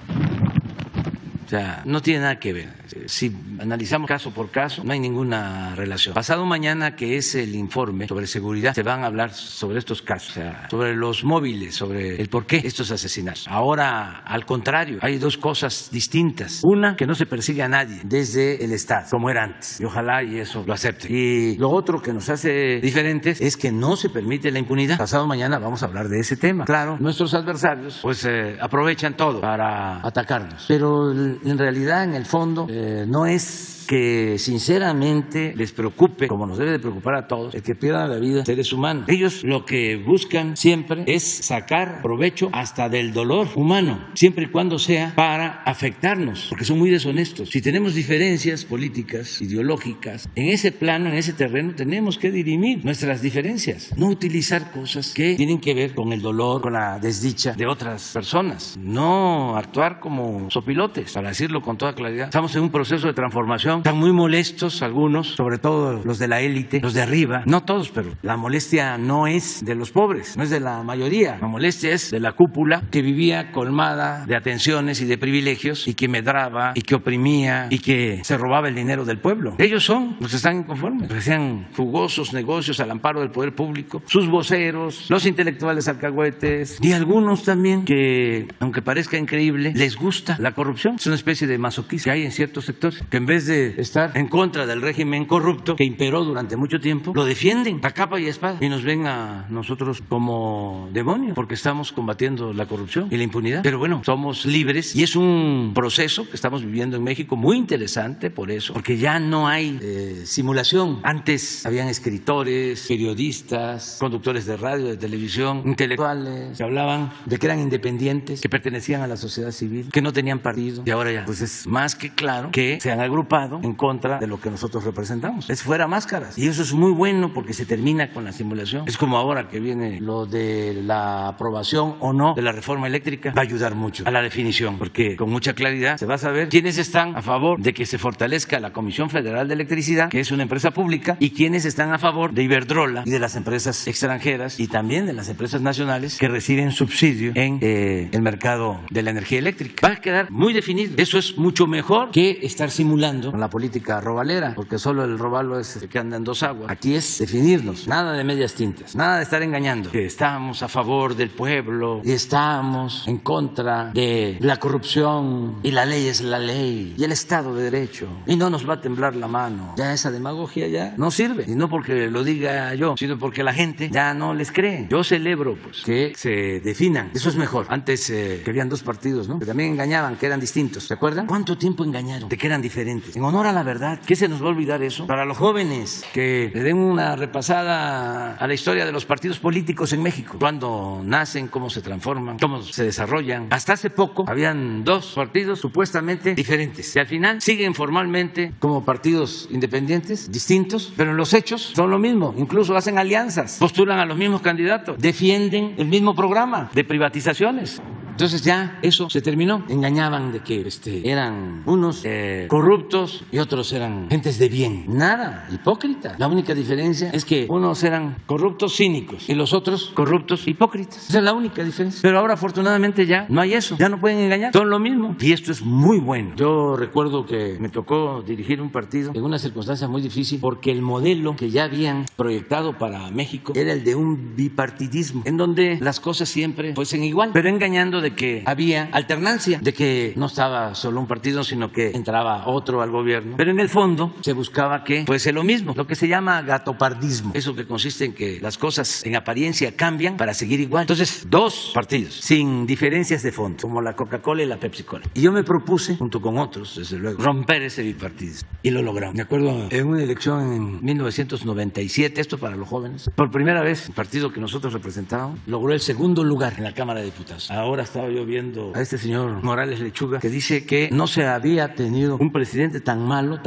O sea, no tiene nada que ver. Si analizamos caso por caso, no hay ninguna relación. Pasado mañana, que es el informe sobre seguridad, se van a hablar sobre estos casos, o sea, sobre los móviles, sobre el por qué estos asesinatos. Ahora, al contrario, hay 2 cosas distintas. Una, que no se persigue a nadie desde el Estado, como era antes. Y ojalá y eso lo acepte. Y lo otro que nos hace diferentes es que no se permite la impunidad. Pasado mañana vamos a hablar de ese tema. Claro, nuestros adversarios pues aprovechan todo para atacarnos. Pero en realidad, en el fondo, no es que sinceramente les preocupe, como nos debe de preocupar a todos, el que pierdan la vida seres humanos. Ellos lo que buscan siempre es sacar provecho hasta del dolor humano, siempre y cuando sea para afectarnos, porque son muy deshonestos. Si tenemos diferencias políticas, ideológicas, en ese plano, en ese terreno, tenemos que dirimir nuestras diferencias, no utilizar cosas que tienen que ver con el dolor, con la desdicha de otras personas, no actuar como sopilotes, para decirlo con toda claridad. Estamos en un proceso de transformación. Están muy molestos algunos, sobre todo los de la élite, los de arriba, no todos, pero la molestia no es de los pobres, no es de la mayoría, la molestia es de la cúpula que vivía colmada de atenciones y de privilegios y que medraba y que oprimía y que se robaba el dinero del pueblo. Ellos son los que están inconformes, hacían jugosos negocios al amparo del poder público, sus voceros, los intelectuales alcahuetes y algunos también que, aunque parezca increíble, les gusta la corrupción. Es una especie de masoquismo que hay en ciertos sectores, que en vez de estar en contra del régimen corrupto que imperó durante mucho tiempo, lo defienden a capa y espada y nos ven a nosotros como demonios porque estamos combatiendo la corrupción y la impunidad. Pero bueno, somos libres y es un proceso que estamos viviendo en México muy interesante por eso, porque ya no hay simulación. Antes habían escritores, periodistas, conductores de radio, de televisión, intelectuales que hablaban de que eran independientes, que pertenecían a la sociedad civil, que no tenían partido y ahora ya pues es más que claro que se han agrupado en contra de lo que nosotros representamos. Es fuera máscaras y eso es muy bueno porque se termina con la simulación. Es como ahora que viene lo de la aprobación o no de la reforma eléctrica, va a ayudar mucho a la definición porque con mucha claridad se va a saber quiénes están a favor de que se fortalezca la Comisión Federal de Electricidad, que es una empresa pública, y quiénes están a favor de Iberdrola y de las empresas extranjeras y también de las empresas nacionales que reciben subsidio en el mercado de la energía eléctrica. Va a quedar muy definido. Eso es mucho mejor que estar simulando con la política robalera, porque solo el robalo es el que anda en 2 aguas. Aquí es definirnos, nada de medias tintas, nada de estar engañando, que estamos a favor del pueblo y estamos en contra de la corrupción y la ley es la ley y el Estado de Derecho y no nos va a temblar la mano. Ya esa demagogia ya no sirve, y no porque lo diga yo, sino porque la gente ya no les cree. Yo celebro pues que se definan, eso es mejor. Antes que habían 2 partidos, ¿no?, que también engañaban, que eran distintos. distintos. ¿Se acuerdan? ¿Cuánto tiempo engañaron de que eran diferentes? En honor a la verdad, ¿qué se nos va a olvidar eso? Para los jóvenes que le den una repasada a la historia de los partidos políticos en México, cuándo nacen, cómo se transforman, cómo se desarrollan. Hasta hace poco habían dos partidos supuestamente diferentes y al final siguen formalmente como partidos independientes, distintos, pero en los hechos son lo mismo. Incluso hacen alianzas, postulan a los mismos candidatos, defienden el mismo programa de privatizaciones. Entonces ya eso se terminó. Engañaban de que eran unos corruptos y otros eran gentes de bien. Nada, hipócritas. La única diferencia es que unos eran corruptos cínicos y los otros corruptos hipócritas. Esa es la única diferencia. Pero ahora afortunadamente ya no hay eso. Ya no pueden engañar. Son lo mismo. Y esto es muy bueno. Yo recuerdo que me tocó dirigir un partido en una circunstancia muy difícil porque el modelo que ya habían proyectado para México era el de un bipartidismo, en donde las cosas siempre fuesen igual, pero engañando de que había alternancia, de que no estaba solo un partido, sino que entraba otro al gobierno. Pero en el fondo se buscaba que fuese lo mismo, lo que se llama gatopardismo. Eso que consiste en que las cosas en apariencia cambian para seguir igual. Entonces, dos partidos sin diferencias de fondo, como la Coca-Cola y la Pepsi-Cola. Y yo me propuse, junto con otros, desde luego, romper ese bipartidismo. Y lo logramos. Me acuerdo en una elección en 1997, esto para los jóvenes, por primera vez el partido que nosotros representábamos logró el segundo lugar en la Cámara de Diputados. Ahora estaba yo viendo a este señor Morales Lechuga que dice que no se había tenido un presidente tan malo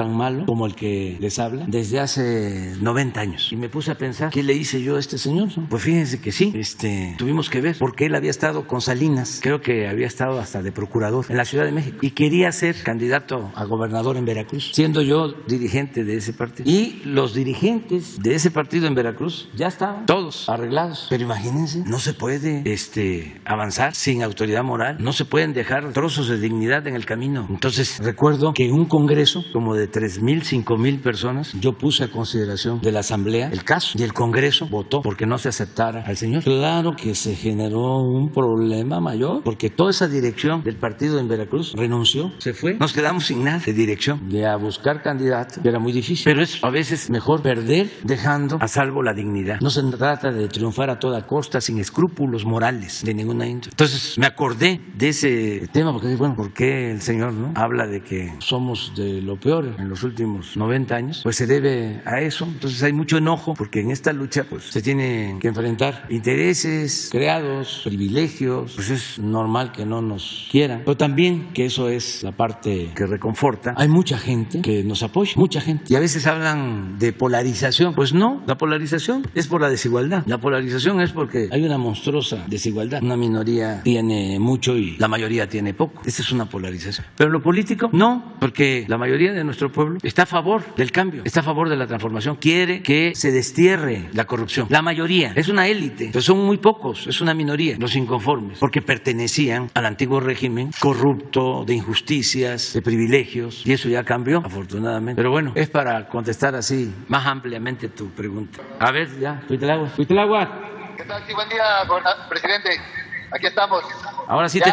como el que les habla desde hace 90 años. Y me puse a pensar, ¿qué le hice yo a este señor? Pues fíjense que sí, tuvimos que ver, porque él había estado con Salinas, creo que había estado hasta de procurador en la Ciudad de México y quería ser candidato a gobernador en Veracruz, siendo yo dirigente de ese partido. Y los dirigentes de ese partido en Veracruz ya estaban todos arreglados. Pero imagínense, no se puede avanzar sin autoridad moral, no se pueden dejar trozos de dignidad en el camino. Entonces recuerdo que un congreso como de 3,000, 5,000 personas, yo puse a consideración de la Asamblea el caso y el Congreso votó porque no se aceptara al señor. Claro que se generó un problema mayor porque toda esa dirección del partido en Veracruz renunció, se fue. Nos quedamos sin nada de dirección, de a buscar candidatos, que era muy difícil. Pero es a veces mejor perder dejando a salvo la dignidad. No se trata de triunfar a toda costa sin escrúpulos morales de ninguna índole. Entonces me acordé de ese tema porque, bueno, ¿por qué el señor habla de que somos de lo peor en los últimos 90 años? Pues se debe a eso. Entonces hay mucho enojo porque en esta lucha pues se tienen que enfrentar intereses creados, privilegios. Pues es normal que no nos quieran, pero también que eso es la parte que reconforta. Hay mucha gente que nos apoya, mucha gente. Y a veces hablan de polarización. Pues no, la polarización es por la desigualdad. La polarización es porque hay una monstruosa desigualdad. Una minoría tiene mucho y la mayoría tiene poco. Esa es una polarización. Pero lo político, no, porque la mayoría de nuestro pueblo está a favor del cambio, está a favor de la transformación, quiere que se destierre la corrupción. La mayoría es una élite, pero son muy pocos, es una minoría, los inconformes, porque pertenecían al antiguo régimen corrupto, de injusticias, de privilegios, y eso ya cambió, afortunadamente. Pero bueno, es para contestar así más ampliamente tu pregunta. A ver, ya, Huitláhuac. ¿Qué tal? Sí, buen día, presidente. Aquí estamos. Ahora sí te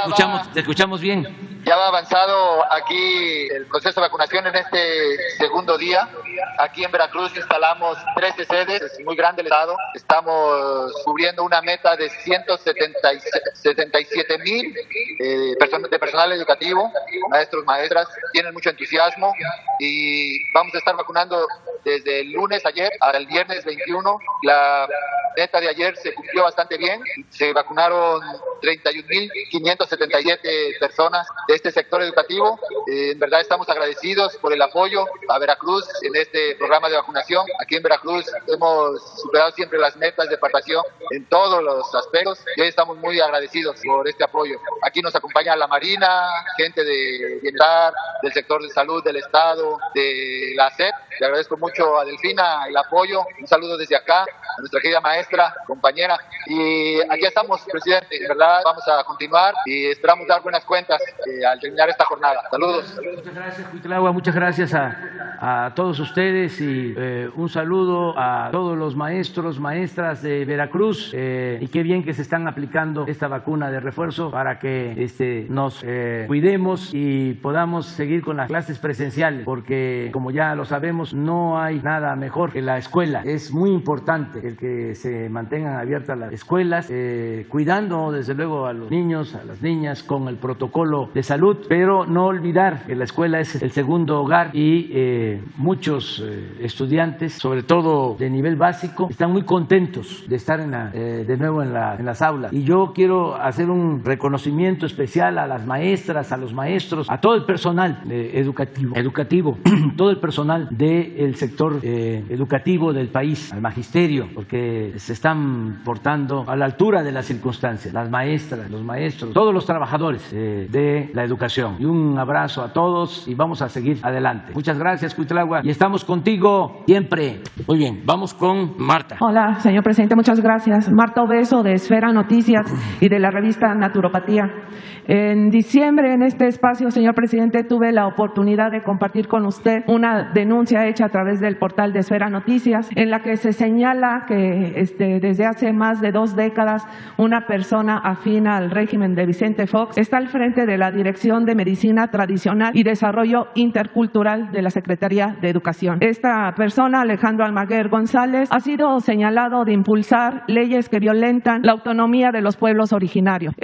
escuchamos bien. Ya va avanzado aquí el proceso de vacunación en este segundo día. Aquí en Veracruz instalamos 13 sedes, es muy grande el estado. Estamos cubriendo una meta de 177,000 personas de personal educativo, maestros, maestras. Tienen mucho entusiasmo y vamos a estar vacunando desde el lunes ayer hasta el viernes 21. La meta de ayer se cumplió bastante bien. Se vacunaron 31,577 personas de este sector educativo. En verdad estamos agradecidos por el apoyo a Veracruz en este programa de vacunación. Aquí en Veracruz hemos superado siempre las metas de participación en todos los aspectos y hoy estamos muy agradecidos por este apoyo. Aquí nos acompaña la Marina, gente de bienestar, del sector de salud del Estado, de la SED. Le agradezco mucho a Delfina el apoyo. Un saludo desde acá a nuestra querida maestra, compañera. Y aquí estamos, presidente. En verdad vamos a continuar y esperamos dar buenas cuentas al terminar esta jornada. Saludos. Muchas gracias, Huitláhuac. Muchas gracias a todos ustedes y un saludo a todos los maestros, maestras de Veracruz y qué bien que se están aplicando esta vacuna de refuerzo para que nos cuidemos y podamos seguir con las clases presenciales, porque como ya lo sabemos no hay nada mejor que la escuela. Es muy importante el que se mantengan abiertas las escuelas, cuidando desde luego a los niños, a las niñas con el protocolo de salud, pero no olvidar que la escuela es el segundo hogar y muchos estudiantes, sobre todo de nivel básico, están muy contentos de estar de nuevo en las aulas. Y yo quiero hacer un reconocimiento especial a las maestras, a los maestros, a todo el personal educativo, todo el personal del sector educativo del país, al magisterio, porque se están portando a la altura de las circunstancias, las maestras, los maestros, todos los trabajadores de la educación. Y un abrazo a todos y vamos a seguir adelante. Muchas gracias, Cuitlagua, y estamos contigo siempre. Muy bien, vamos con Marta. Hola, señor presidente, muchas gracias. Marta Obeso, de Esfera Noticias y de la revista Naturopatía. En diciembre, en este espacio, señor presidente, tuve la oportunidad de compartir con usted una denuncia hecha a través del portal de Esfera Noticias, en la que se señala que desde hace más de 2 décadas una persona afín al régimen de Vicente Fox está al frente de la Dirección de Medicina Tradicional y Desarrollo Intercultural de la Secretaría de Educación. Esta persona, Alejandro Almaguer González, ha sido señalado de impulsar leyes que violentan la autonomía de los pueblos originarios.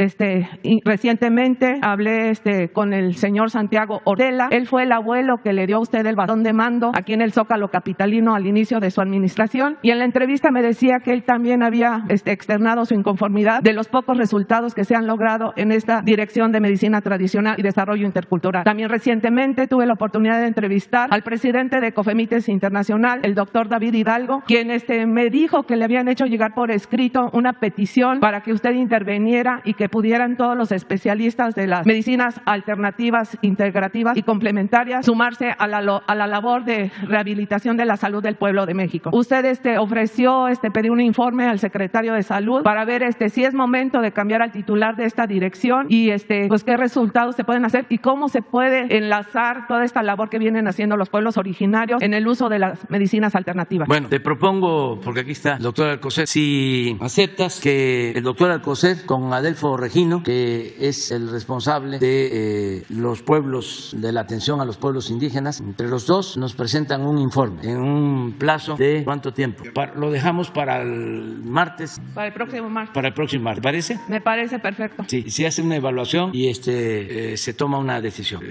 Recientemente hablé con el señor Santiago Ortela. Él fue el abuelo que le dio a usted el bastón de mando aquí en el Zócalo capitalino al inicio de su administración, y en la entrevista me decía que él también había externado su inconformidad de los pocos resultados que se han logrado en esta Dirección de Medicina Tradicional y Desarrollo Intercultural. También recientemente tuve la oportunidad de entrevistar al presidente de COFEMITES Internacional, el doctor David Hidalgo, quien me dijo que le habían hecho llegar por escrito una petición para que usted interviniera y que pudieran todos los especialistas de las medicinas alternativas, integrativas y complementarias sumarse a la labor de rehabilitación de la salud del pueblo de México. Usted ofreció pedir un informe al secretario de Salud para ver si es momento de cambiar al titular de esta dirección y pues qué resultados se pueden hacer y cómo se puede enlazar toda esta labor que vienen haciendo los pueblos originarios en el uso de las medicinas alternativas. Bueno, te propongo, porque aquí está el doctor Alcocer, si aceptas que el doctor Alcocer con Adelfo Regino, que es el responsable de los pueblos, de la atención a los pueblos indígenas, entre los dos nos presentan un informe en un plazo de ¿cuánto tiempo? Lo dejamos para el martes. Para el próximo martes. Para el próximo martes, ¿parece? Me parece perfecto. Sí, se hace una evaluación y se toma una decisión.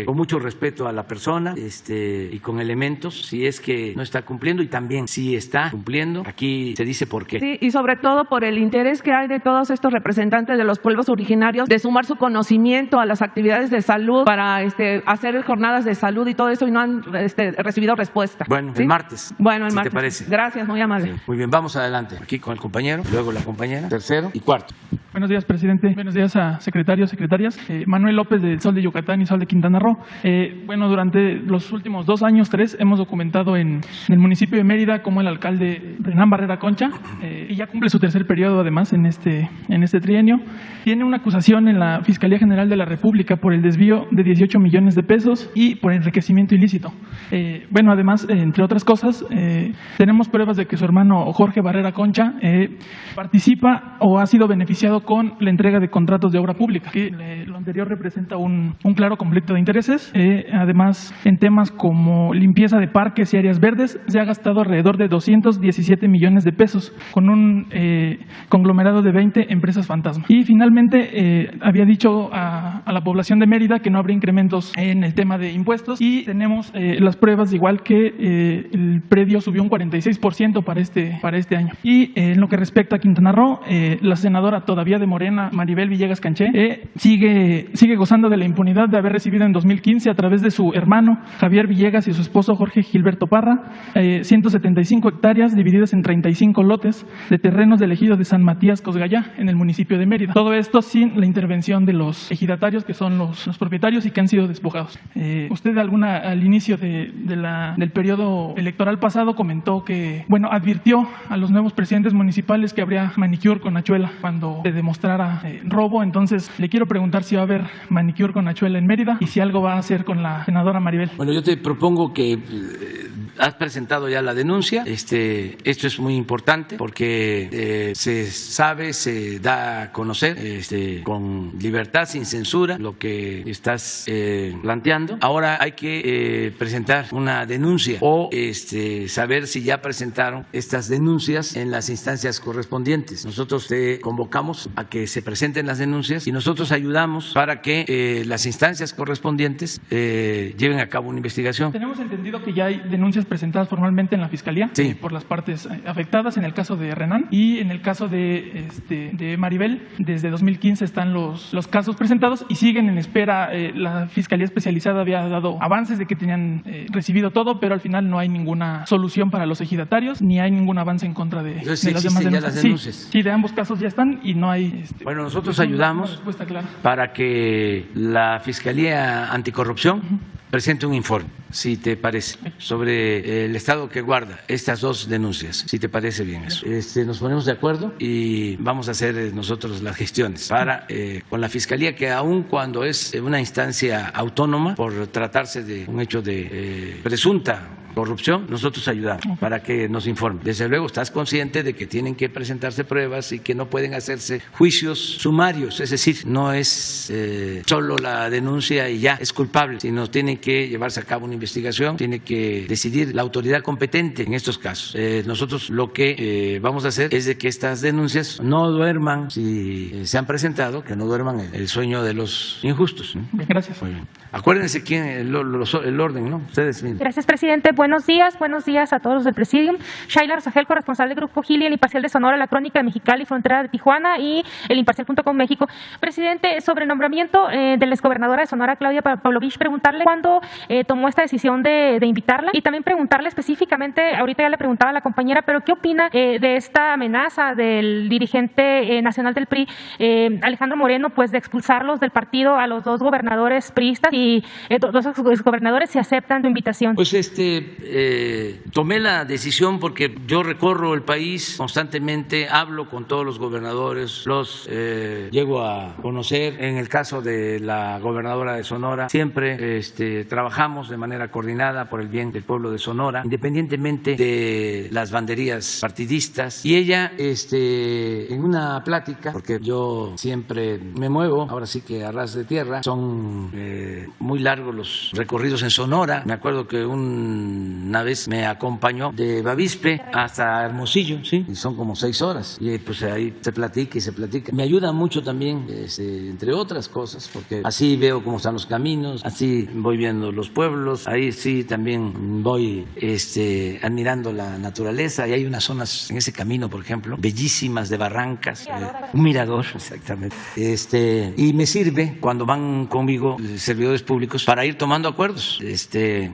Con mucho respeto a la persona y con elementos, si es que no está cumpliendo, y también si está cumpliendo, aquí se dice por qué. Sí, y sobre todo por el interés que hay de todos estos representantes de los pueblos originarios de sumar su conocimiento a las actividades de salud para hacer jornadas de salud y todo eso, y no han recibido respuesta. Bueno, ¿sí? El martes. Bueno, el si martes. ¿Te parece? Gracias, muy amable. Sí. Muy bien, vamos adelante. Aquí con el compañero, luego la compañera, tercero y cuarto. Buenos días, presidente. Buenos días a secretarios, secretarias. Manuel López del Sol de Yucatán y Sol de Quintana Roo. Durante los últimos 2 años, 3, hemos documentado en el municipio de Mérida cómo el alcalde Renán Barrera Concha, y ya cumple su 3er periodo además en este trienio, tiene una acusación en la Fiscalía General de la República por el desvío de 18 millones de pesos y por enriquecimiento ilícito. Además, entre otras cosas, tenemos pruebas de que su hermano Jorge Barrera Concha participa o ha sido beneficiado con la entrega de contratos de obra pública, que lo anterior representa un claro conflicto de intereses. Además, en temas como limpieza de parques y áreas verdes, se ha gastado alrededor de 217 millones de pesos con un conglomerado de 20 empresas fantasma. Y finalmente, había dicho a la población de Mérida que no habría incrementos en el tema de impuestos, y tenemos las pruebas, igual que el predio subió un 46% para este año. Y en lo que respecta a Quintana Roo, la senadora todavía de Morena, Maribel Villegas Canché, sigue gozando de la impunidad de haber recibido en 2015, a través de su hermano Javier Villegas y su esposo Jorge Gilberto Parra, 175 hectáreas divididas en 35 lotes de terrenos del ejido de San Matías Cosgayá, en el municipio de Mérida. Todo esto sin la intervención de los ejidatarios, que son los propietarios y que han sido despojados. Usted al inicio del periodo electoral pasado comentó que, advirtió a los nuevos presidentes municipales que habría manicure con Hachuela cuando se demostrara robo. Entonces, le quiero preguntar si va a haber manicure con Hachuela en Mérida y si algo va a hacer con la senadora Maribel. Bueno, yo te propongo que has presentado ya la denuncia. Esto es muy importante porque se sabe, se da a conocer con libertad, sin censura, lo que estás planteando. Ahora hay que presentar una denuncia o saber si ya presentaron estas denuncias en las instancias correspondientes. Nosotros te convocamos a que se presenten las denuncias y nosotros ayudamos para que las instancias correspondientes lleven a cabo una investigación. Tenemos entendido que ya hay denuncias presentadas formalmente en la Fiscalía por las partes afectadas, en el caso de Renan y en el caso de Maribel. Desde 2015 están los casos presentados y siguen en espera. La Fiscalía Especializada había dado avances de que tenían recibido todo, pero al final no hay ninguna solución para los ejidatarios, ni hay ningún avance en contra de las demás denuncias. Las denuncias. Sí, de ambos casos ya están y no hay... Bueno, nosotros ayudamos para que la Fiscalía Anticorrupción presente un informe, si te parece, sobre el estado que guarda estas dos denuncias, si te parece bien eso. Nos ponemos de acuerdo y vamos a hacer nosotros las gestiones para con la Fiscalía, que aun cuando es una instancia autónoma, por tratarse de un hecho de presunta corrupción, nosotros ayudamos para que nos informe. Desde luego estás consciente de que tienen que presentarse pruebas y que no pueden hacerse juicios sumarios, es decir, no es solo la denuncia y ya es culpable, sino tiene que llevarse a cabo una investigación, tiene que decidir la autoridad competente en estos casos. Nosotros lo que vamos a hacer es de que estas denuncias no duerman, si se han presentado, que no duerman el sueño de los injustos. Gracias. Muy bien. Acuérdense quién el orden, ¿no? Ustedes mismos. Gracias, presidente. Buenos días a todos los del Presidium. Shaila Rosagel, corresponsal del Grupo Gili, el Imparcial de Sonora, La Crónica de Mexicali, Frontera de Tijuana y el Imparcial.com México. Presidente, sobre el nombramiento de la exgobernadora de Sonora, Claudia Pavlovich, preguntarle cuándo tomó esta decisión de invitarla y también preguntarle específicamente, ahorita ya le preguntaba a la compañera, pero ¿qué opina de esta amenaza del dirigente nacional del PRI, Alejandro Moreno, pues de expulsarlos del partido a los dos gobernadores priistas y dos exgobernadores si aceptan su invitación? Pues tomé la decisión porque yo recorro el país constantemente, hablo con todos los gobernadores, los llego a conocer. En el caso de la gobernadora de Sonora, siempre trabajamos de manera coordinada por el bien del pueblo de Sonora, independientemente de las banderías partidistas. Y ella, en una plática, porque yo siempre me muevo, ahora sí que a ras de tierra, son muy largos los recorridos en Sonora. Me acuerdo que una vez me acompañó de Bavispe hasta Hermosillo, ¿sí? Y son como 6 horas. Y pues ahí se platica y se platica. Me ayuda mucho también, entre otras cosas, porque así veo cómo están los caminos, así voy viendo los pueblos, ahí sí también voy admirando la naturaleza. Y hay unas zonas en ese camino, por ejemplo, bellísimas de barrancas, un mirador, exactamente. Y me sirve cuando van conmigo servidores públicos para ir tomando acuerdos.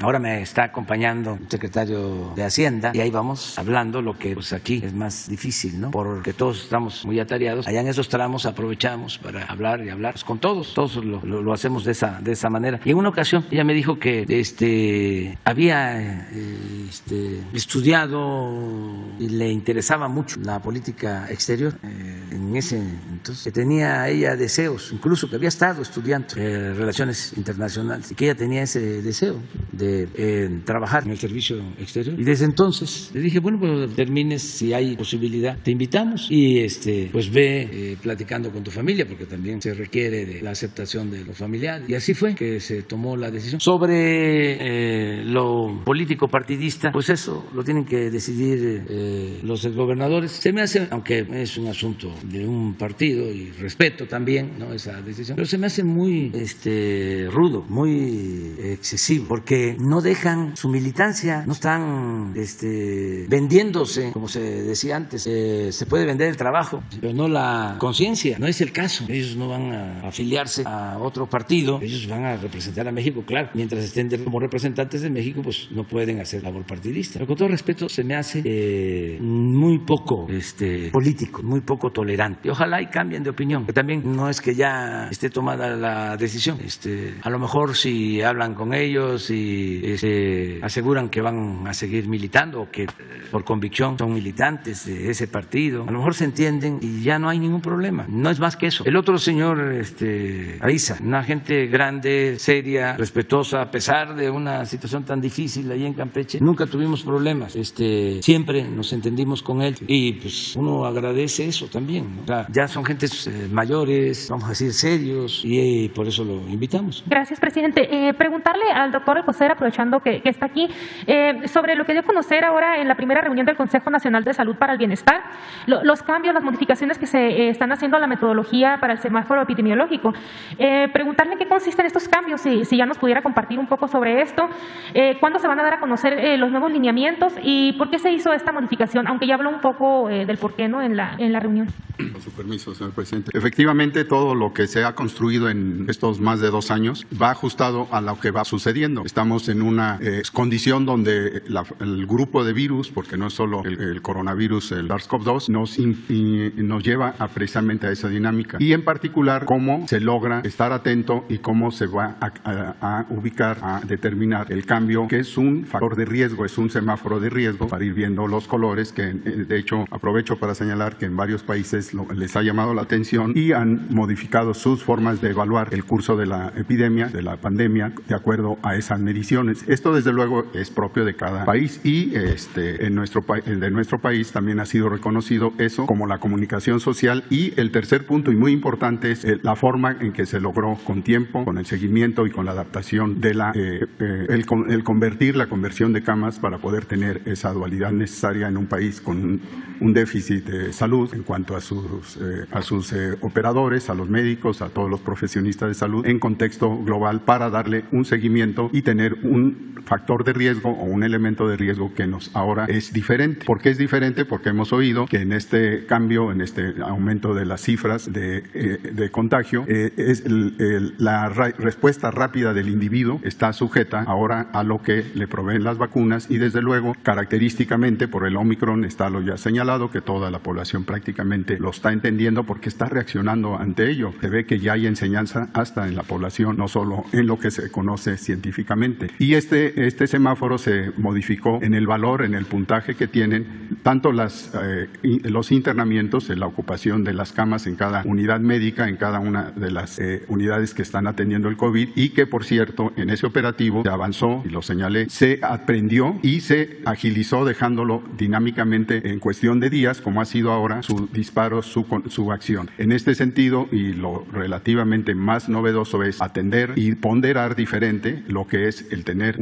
Ahora me está acompañando un secretario de Hacienda y ahí vamos hablando, lo que pues aquí es más difícil, ¿no? Porque todos estamos muy atareados. Allá en esos tramos aprovechamos para hablar y hablar pues, con todos lo hacemos de esa manera. Y en una ocasión ella me dijo que había estudiado y le interesaba mucho la política exterior en ese entonces, que tenía ella deseos, incluso que había estado estudiando relaciones internacionales y que ella tenía ese deseo de trabajar en el servicio exterior. Y desde entonces le dije, bueno, pues termines, si hay posibilidad, te invitamos y pues ve platicando con tu familia, porque también se requiere de la aceptación de los familiares. Y así fue que se tomó la decisión. Sobre lo político partidista, pues eso lo tienen que decidir los exgobernadores. Se me hace, aunque es un asunto de un partido y respeto también, ¿no?, esa decisión, pero se me hace muy rudo, muy excesivo, porque no dejan su militancia, no están vendiéndose, como se decía antes. Se puede vender el trabajo, pero no la conciencia. No es el caso. Ellos no van a afiliarse a otro partido, ellos van a representar a México, claro. Mientras estén como representantes de México, pues no pueden hacer labor partidista. Pero con todo respeto, se me hace muy poco político, muy poco tolerante. Y ojalá y cambien de opinión, que también no es que ya esté tomada la decisión. A lo mejor si hablan con ellos y aseguran aseguran que van a seguir militando o que por convicción son militantes de ese partido. A lo mejor se entienden y ya no hay ningún problema. No es más que eso. El otro señor Aiza, una gente grande, seria, respetuosa, a pesar de una situación tan difícil ahí en Campeche, nunca tuvimos problemas. Siempre nos entendimos con él y pues uno agradece eso también. O sea, ya son gentes mayores, vamos a decir serios, y por eso lo invitamos. Gracias, presidente. Preguntarle al doctor Alcocer, aprovechando que está aquí, sobre lo que dio a conocer ahora en la primera reunión del Consejo Nacional de Salud para el Bienestar, los cambios, las modificaciones que se están haciendo a la metodología para el semáforo epidemiológico. Preguntarle qué consisten estos cambios, si ya nos pudiera compartir un poco sobre esto, cuándo se van a dar a conocer los nuevos lineamientos y por qué se hizo esta modificación, aunque ya habló un poco del por qué, ¿no?, en la reunión. Con su permiso, señor presidente. Efectivamente, todo lo que se ha construido en estos más de 2 años va ajustado a lo que va sucediendo. Estamos en una condición donde el grupo de virus, porque no es solo el coronavirus, el SARS-CoV-2, nos lleva precisamente a esa dinámica. Y en particular, cómo se logra estar atento y cómo se va a ubicar, a determinar el cambio, que es un factor de riesgo, es un semáforo de riesgo para ir viendo los colores, que de hecho aprovecho para señalar que en varios países les ha llamado la atención y han modificado sus formas de evaluar el curso de la epidemia, de la pandemia, de acuerdo a esas mediciones. Esto desde luego es propio de cada país y el de nuestro país también ha sido reconocido eso como la comunicación social. Y el tercer punto y muy importante es la forma en que se logró con tiempo, con el seguimiento y con la adaptación de el convertir la conversión de camas para poder tener esa dualidad necesaria en un país con un déficit de salud en cuanto a sus operadores, a los médicos, a todos los profesionistas de salud en contexto global, para darle un seguimiento y tener un factor de riesgo o un elemento de riesgo que ahora es diferente. ¿Por qué es diferente? Porque hemos oído que en este cambio, en este aumento de las cifras de contagio, la respuesta rápida del individuo está sujeta ahora a lo que le proveen las vacunas y desde luego característicamente por el Omicron está lo ya señalado, que toda la población prácticamente lo está entendiendo porque está reaccionando ante ello. Se ve que ya hay enseñanza hasta en la población, no solo en lo que se conoce científicamente. Y este semáforo se modificó en el valor, en el puntaje que tienen tanto los internamientos, en la ocupación de las camas en cada unidad médica, en cada una de las unidades que están atendiendo el COVID, y que por cierto en ese operativo se avanzó, y lo señalé, se aprendió y se agilizó dejándolo dinámicamente en cuestión de días, como ha sido ahora su disparo, su acción. En este sentido, y lo relativamente más novedoso es atender y ponderar diferente lo que es el tener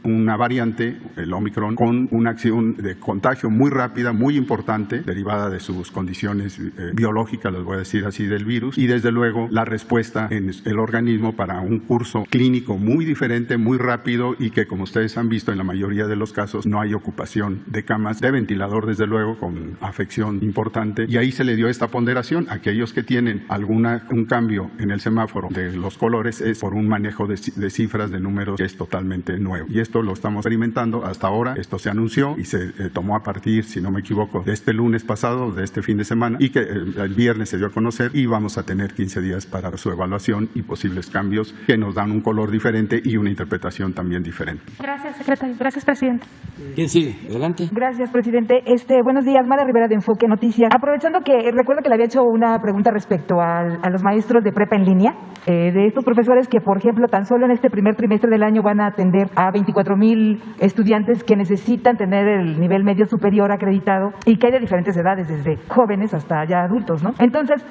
una variante, el Omicron, con una acción de contagio muy rápida, muy importante, derivada de sus condiciones biológicas, les voy a decir así, del virus, y desde luego la respuesta en el organismo para un curso clínico muy diferente, muy rápido, y que como ustedes han visto en la mayoría de los casos no hay ocupación de camas, de ventilador desde luego, con afección importante, y ahí se le dio esta ponderación. Aquellos que tienen un cambio en el semáforo de los colores es por un manejo de cifras, de números, que es totalmente nuevo, y esto lo estamos experimentando hasta ahora. Esto se anunció y se tomó a partir, si no me equivoco, de este lunes pasado, de este fin de semana, y que el viernes se dio a conocer, y vamos a tener 15 días para su evaluación y posibles cambios que nos dan un color diferente y una interpretación también diferente. Gracias, secretario. Gracias, presidente. ¿Quién sigue? Adelante. Gracias, presidente. Buenos días, Mara Rivera de Enfoque Noticias. Aprovechando que recuerdo que le había hecho una pregunta respecto a los maestros de prepa en línea, de estos profesores que, por ejemplo, tan solo en este primer trimestre del año van a atender a 24,000 estudiantes que necesitan tener el nivel medio superior acreditado, y que hay de diferentes edades, desde jóvenes hasta ya adultos, ¿no? Entonces,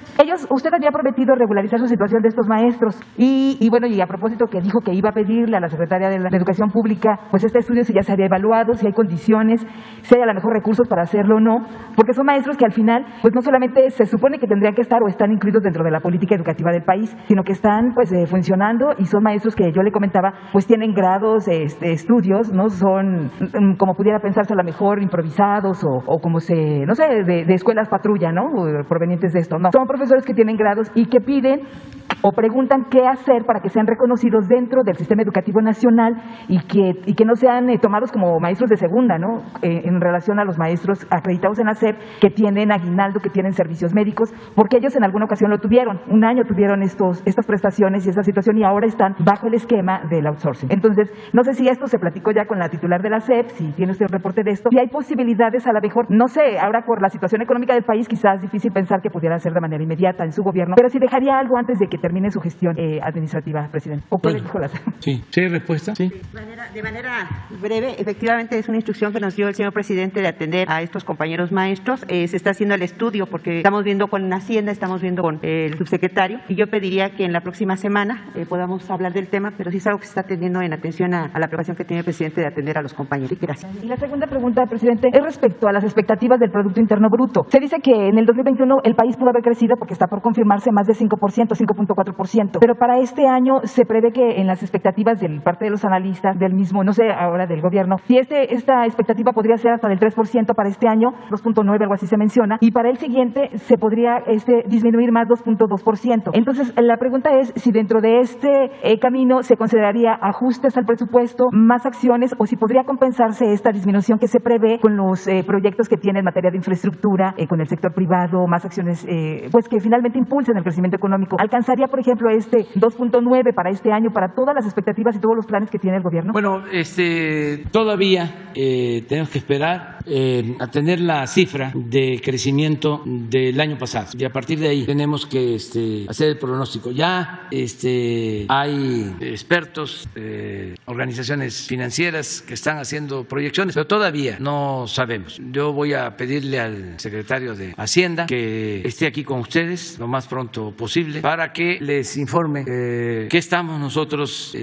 usted había prometido regularizar su situación de estos maestros, y bueno, y a propósito que dijo que iba a pedirle a la Secretaría de Educación Pública, pues este estudio si ya se había evaluado, si hay condiciones, si hay a lo mejor recursos para hacerlo o no, porque son maestros que al final, pues no solamente se supone que tendrían que estar o están incluidos dentro de la política educativa del país, sino que están pues funcionando, y son maestros que yo le comentaba, pues tienen grados, estudios, no son como pudiera pensarse a lo mejor improvisados o como no sé, de escuelas patrulla, ¿no? O provenientes de esto, no. Son profesores que tienen grados y que piden o preguntan qué hacer para que sean reconocidos dentro del sistema educativo nacional y que no sean tomados como maestros de segunda, ¿no? En relación a los maestros acreditados en la SEP que tienen aguinaldo, que tienen servicios médicos, porque ellos en alguna ocasión lo tuvieron, un año tuvieron estas prestaciones y esta situación y ahora están bajo el esquema del outsourcing. Entonces, no sé si esto se platicó ya con la titular de la SEP, si tiene usted un reporte de esto, si hay posibilidades a la mejor, no sé, ahora por la situación económica del país quizás es difícil pensar que pudiera ser de manera inmediata en su gobierno, pero si dejaría algo antes de que termine su gestión administrativa, presidente. ¿O puede dijo la SEP? Sí, ¿sí respuesta? Sí. De manera breve, efectivamente es una instrucción que nos dio el señor presidente de atender a estos compañeros maestros. Se está haciendo el estudio porque estamos viendo con Hacienda, estamos viendo con el subsecretario y yo pediría que en la próxima semana podamos hablar del tema, pero sí es algo que se está atendiendo en atención a la preocupación que tiene el presidente de atender a los compañeros. Gracias. Y la segunda pregunta, presidente, es respecto a las expectativas del Producto Interno Bruto. Se dice que en el 2021 el país pudo haber crecido porque está por confirmarse más de 5%, 5.4%, pero para este año se prevé que en las expectativas de parte de los analistas del mismo, no sé, ahora del gobierno, si esta expectativa podría ser hasta del 3% para este año, 2.9, algo así se menciona, y para el siguiente se podría disminuir más 2.2%. Entonces, la pregunta es si dentro de este camino se consideraría ajustes al presupuesto, más acciones, o si podría compensarse esta disminución que se prevé con los proyectos que tiene en materia de infraestructura, con el sector privado, más acciones pues que finalmente impulsen el crecimiento económico. ¿Alcanzaría, por ejemplo, 2.9 para este año, para todas las expectativas y todos los planes que tiene el gobierno? Bueno, todavía tenemos que esperar a tener la cifra de crecimiento del año pasado y a partir de ahí tenemos que hacer el pronóstico. Ya hay expertos, organizaciones financieras que están haciendo proyecciones, pero todavía no sabemos. Yo voy a pedirle al secretario de Hacienda que esté aquí con ustedes lo más pronto posible para que les informe qué estamos nosotros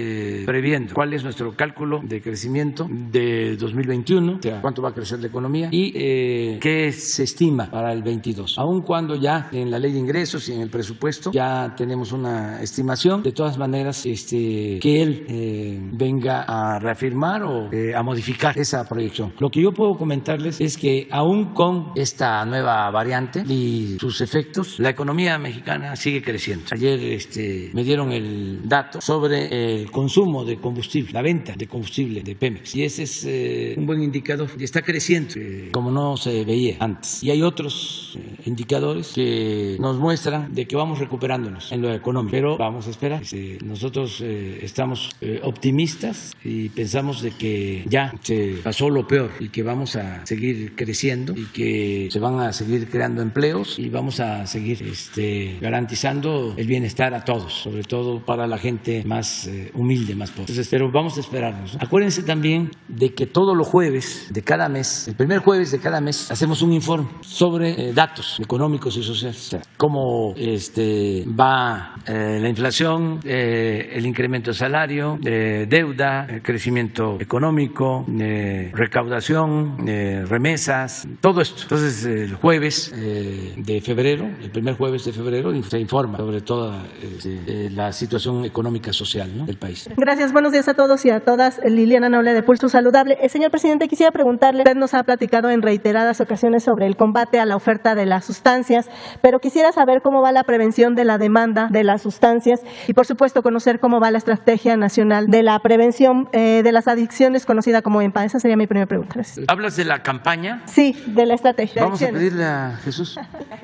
previendo, cuál es nuestro cálculo de crecimiento de 2021, o sea, cuánto va a crecer la economía y qué se estima para el 22. Aun cuando ya en la ley de ingresos y en el presupuesto ya tenemos una estimación, de todas maneras que él venga a reafirmar o a modificar esa proyección. Lo que yo puedo comentarles es que aún con esta nueva variante y sus efectos, la economía mexicana sigue creciendo. Ayer me dieron el dato sobre el consumo de combustible, la venta de combustible de Pemex, y ese es un buen indicador y está creciendo como no se veía antes. Y hay otros indicadores que nos muestran de que vamos recuperándonos en lo económico, pero vamos a esperar. Nosotros estamos optimistas y pensamos de que ya se pasó lo peor y que vamos a seguir creciendo y que se van a seguir creando empleos y vamos a seguir garantizando el bienestar a todos, sobre todo para la gente más humilde, más pobre. Entonces, pero vamos a esperarnos, ¿no? Acuérdense también de que todos los jueves de cada mes, el primer jueves de cada mes, hacemos un informe sobre datos económicos y sociales, o sea, cómo va la inflación, el incremento de salario, deuda, crecimiento económico, recaudación, remesas, todo esto. Entonces, el jueves de febrero, el primer jueves de febrero, se informa sobre toda la situación económica social, ¿no?, del país. Gracias, buenos días a todos y a todas. Liliana Noble de Pulso Saludable. Señor presidente, quisiera preguntarle, usted nos ha platicado en reiteradas ocasiones sobre el combate a la oferta de las sustancias, pero quisiera saber cómo va la prevención de la demanda de las sustancias y, por supuesto, conocer cómo va la estrategia nacional de la prevención de las adicciones, conocida como EMPA. Esa sería mi primera pregunta. Gracias. ¿Hablas de la campaña? Sí, de la estrategia. Vamos a pedirle a Jesús.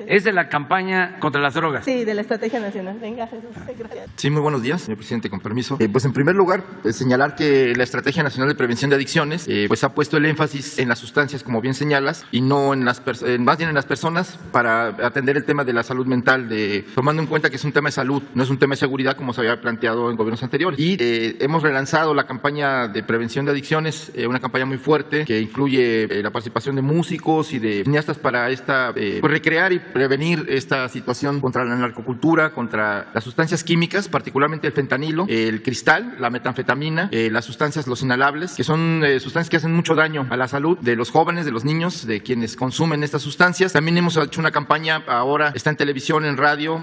Es de la campaña contra las drogas. Sí, de la estrategia nacional. Venga, Jesús. Gracias. Sí, muy buenos días, señor presidente, con permiso. Pues en primer lugar, señalar que la Estrategia Nacional de Prevención de Adicciones pues ha puesto el énfasis en las sustancias, como bien señalas, y no en más bien en las personas, para atender el tema de la salud mental, tomando en cuenta que es un tema de salud, no es un tema de seguridad como se había planteado en gobiernos anteriores. Y hemos relanzado la campaña de prevención de adicciones, una campaña muy fuerte que incluye la participación de músicos y de cineastas para pues recrear y prevenir esta situación contra la narcocultura, contra las sustancias químicas, particularmente el fentanilo, el cristal, la metanfetamina, las sustancias, los inhalables, que son sustancias que hacen mucho daño a la salud de los los jóvenes, de los niños, de quienes consumen estas sustancias. También hemos hecho una campaña, ahora está en televisión, en radio,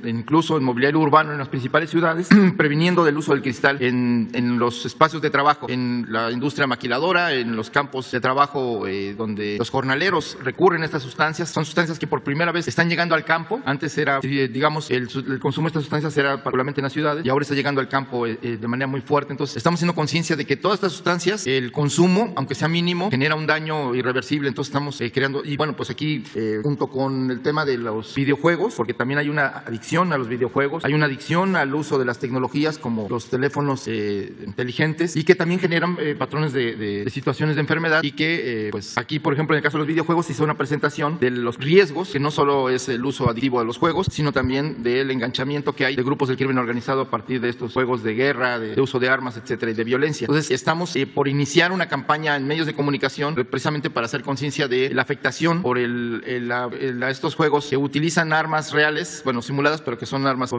incluso en mobiliario urbano en las principales ciudades, previniendo del uso del cristal en los espacios de trabajo, en la industria maquiladora, en los campos de trabajo donde los jornaleros recurren a estas sustancias. Son sustancias que por primera vez están llegando al campo. Antes era, digamos, el consumo de estas sustancias era particularmente en las ciudades y ahora está llegando al campo de manera muy fuerte. Entonces estamos haciendo conciencia de que todas estas sustancias, el consumo, aunque sea mínimo, genera un daño irreversible. Entonces estamos creando, y bueno, pues aquí junto con el tema de los videojuegos, porque también hay una adicción a los videojuegos, hay una adicción al uso de las tecnologías como los teléfonos inteligentes y que también generan patrones de situaciones de enfermedad y que pues aquí, por ejemplo, en el caso de los videojuegos se hizo una presentación de los riesgos, que no solo es el uso adictivo de los juegos, sino también del enganchamiento que hay de grupos del crimen organizado a partir de estos juegos de guerra, de uso de armas, etcétera, y de violencia. Entonces estamos por iniciar una campaña en medios de comunicación precisamente para hacer conciencia de la afectación por estos juegos que utilizan armas reales, bueno, simuladas, pero que son armas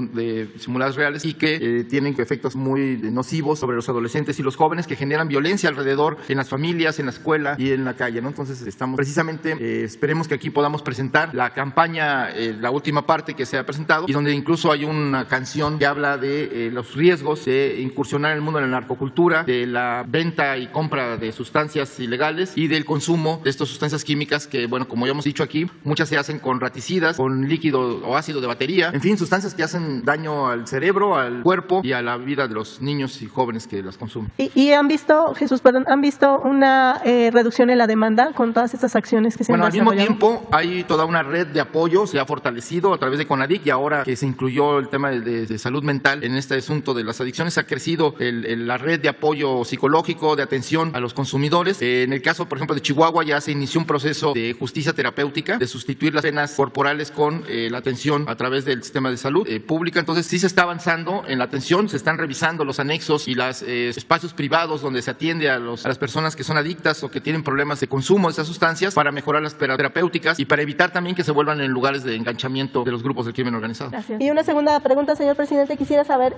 simuladas reales y que tienen efectos muy nocivos sobre los adolescentes y los jóvenes, que generan violencia alrededor en las familias, en la escuela y en la calle, ¿no? Entonces estamos precisamente, esperemos que aquí podamos presentar la campaña, la última parte que se ha presentado y donde incluso hay una canción que habla de los riesgos de incursionar en el mundo de la narcocultura, de la venta y compra de sustancias ilegales y del consumo de estas sustancias químicas que, bueno, como ya hemos dicho aquí, muchas se hacen con raticidas, con líquido o ácido de batería, en fin, sustancias que hacen daño al cerebro, al cuerpo y a la vida de los niños y jóvenes que las consumen. ¿Y han visto, Jesús, han visto una reducción en la demanda con todas estas acciones que se han desarrollado? Al mismo tiempo hay toda una red de apoyo, se ha fortalecido a través de CONADIC y ahora que se incluyó el tema de salud mental en este asunto de las adicciones, ha crecido la red de apoyo psicológico, de atención a los consumidores. En el caso, por ejemplo, de Chihuahua ya se inició un proceso de justicia terapéutica, de sustituir las penas corporales con la atención a través del sistema de salud pública. Entonces sí se está avanzando en la atención, se están revisando los anexos y los espacios privados donde se atiende a las personas que son adictas o que tienen problemas de consumo de esas sustancias para mejorar las terapéuticas y para evitar también que se vuelvan en lugares de enganchamiento de los grupos del crimen organizado. Gracias. Y una segunda pregunta, señor presidente, quisiera saber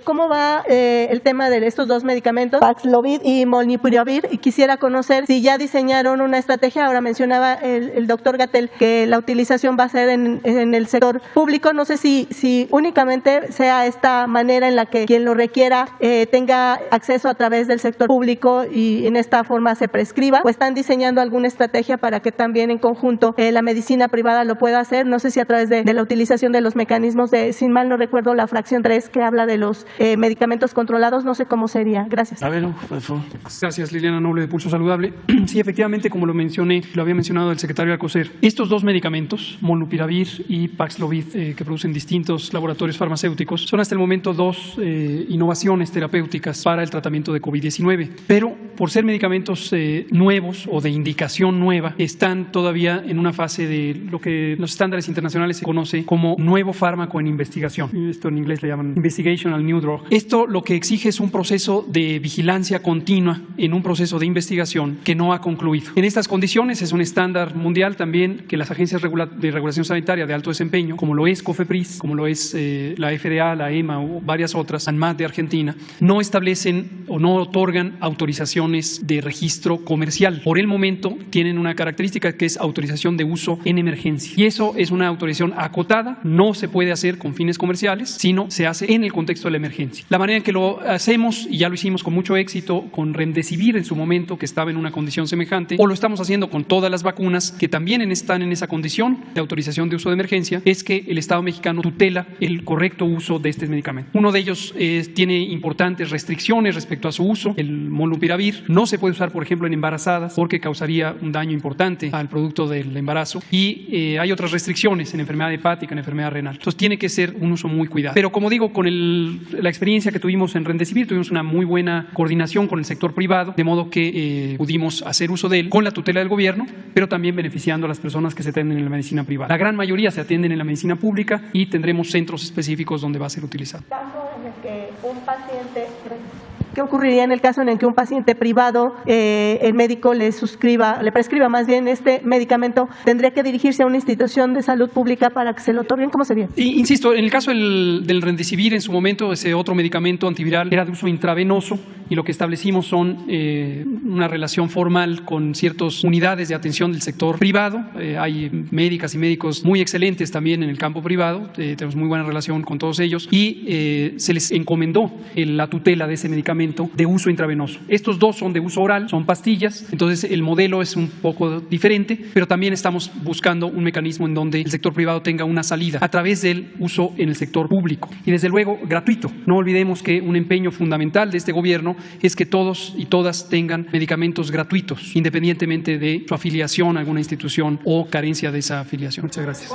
cómo va el tema de estos dos medicamentos, Paxlovid y Molnupiravir, y quisiera conocer si ya diseñaron una estrategia. Ahora mencionaba el doctor Gatell que la utilización va a ser en el sector público. No sé si únicamente sea esta manera en la que quien lo requiera tenga acceso a través del sector público y en esta forma se prescriba, o están diseñando alguna estrategia para que también en conjunto la medicina privada lo pueda hacer. No sé si a través de la utilización de los mecanismos de, sin mal no recuerdo, la fracción 3 que habla de los medicamentos controlados, no sé cómo sería. Gracias. A ver, por favor. Gracias, Liliana Noble de Pulso Saludable. Sí, efectivamente, como lo había mencionado el secretario Alcocer, estos dos medicamentos, Molnupiravir y Paxlovid, que producen distintos laboratorios farmacéuticos, son hasta el momento dos innovaciones terapéuticas para el tratamiento de COVID-19, pero por ser medicamentos nuevos o de indicación nueva, están todavía en una fase de lo que los estándares internacionales se conoce como nuevo fármaco en investigación. Esto en inglés le llaman Investigational New Drug. Esto lo que exige es un proceso de vigilancia continua en un proceso de investigación que no ha concluido. En estas condiciones es un estándar mundial también que las agencias de regulación sanitaria de alto desempeño, como lo es COFEPRIS, como lo es la FDA, la EMA o varias otras, ANMAT de Argentina, no establecen o no otorgan autorizaciones de registro comercial. Por el momento tienen una característica que es autorización de uso en emergencia. Y eso es una autorización acotada, no se puede hacer con fines comerciales, sino se hace en el contexto de la emergencia. La manera en que lo hacemos, y ya lo hicimos con mucho éxito con Remdesivir en su momento, que estaba en una condición semejante, o lo estamos haciendo con todas las vacunas que también están en esa condición de autorización de uso de emergencia, es que el Estado mexicano tutela el correcto uso de este medicamento. Uno de ellos tiene importantes restricciones respecto a su uso. El Molnupiravir no se puede usar, por ejemplo, en embarazadas porque causaría un daño importante al producto del embarazo, y hay otras restricciones en enfermedad hepática, en enfermedad renal. Entonces tiene que ser un uso muy cuidado. Pero como digo, con la experiencia que tuvimos en Remdesivir, tuvimos una muy buena coordinación con el sector privado, de modo que pudimos hacer uso de él con la tutela del gobierno, pero también beneficiando a las personas que se atienden en la medicina privada. La gran mayoría se atienden en la medicina pública y tendremos centros específicos donde va a ser utilizado. Caso en el que un paciente ¿Qué ocurriría en el caso en el que un paciente privado, el médico le prescriba más bien este medicamento? ¿Tendría que dirigirse a una institución de salud pública para que se lo otorguen? ¿Cómo sería? Insisto, en el caso del Remdesivir, en su momento, ese otro medicamento antiviral era de uso intravenoso y lo que establecimos son una relación formal con ciertas unidades de atención del sector privado. Hay médicas y médicos muy excelentes también en el campo privado, tenemos muy buena relación con todos ellos y se les encomendó la tutela de ese medicamento de uso intravenoso. Estos dos son de uso oral, son pastillas, entonces el modelo es un poco diferente, pero también estamos buscando un mecanismo en donde el sector privado tenga una salida a través del uso en el sector público y desde luego gratuito. No olvidemos que un empeño fundamental de este gobierno es que todos y todas tengan medicamentos gratuitos, independientemente de su afiliación a alguna institución o carencia de esa afiliación. Muchas gracias.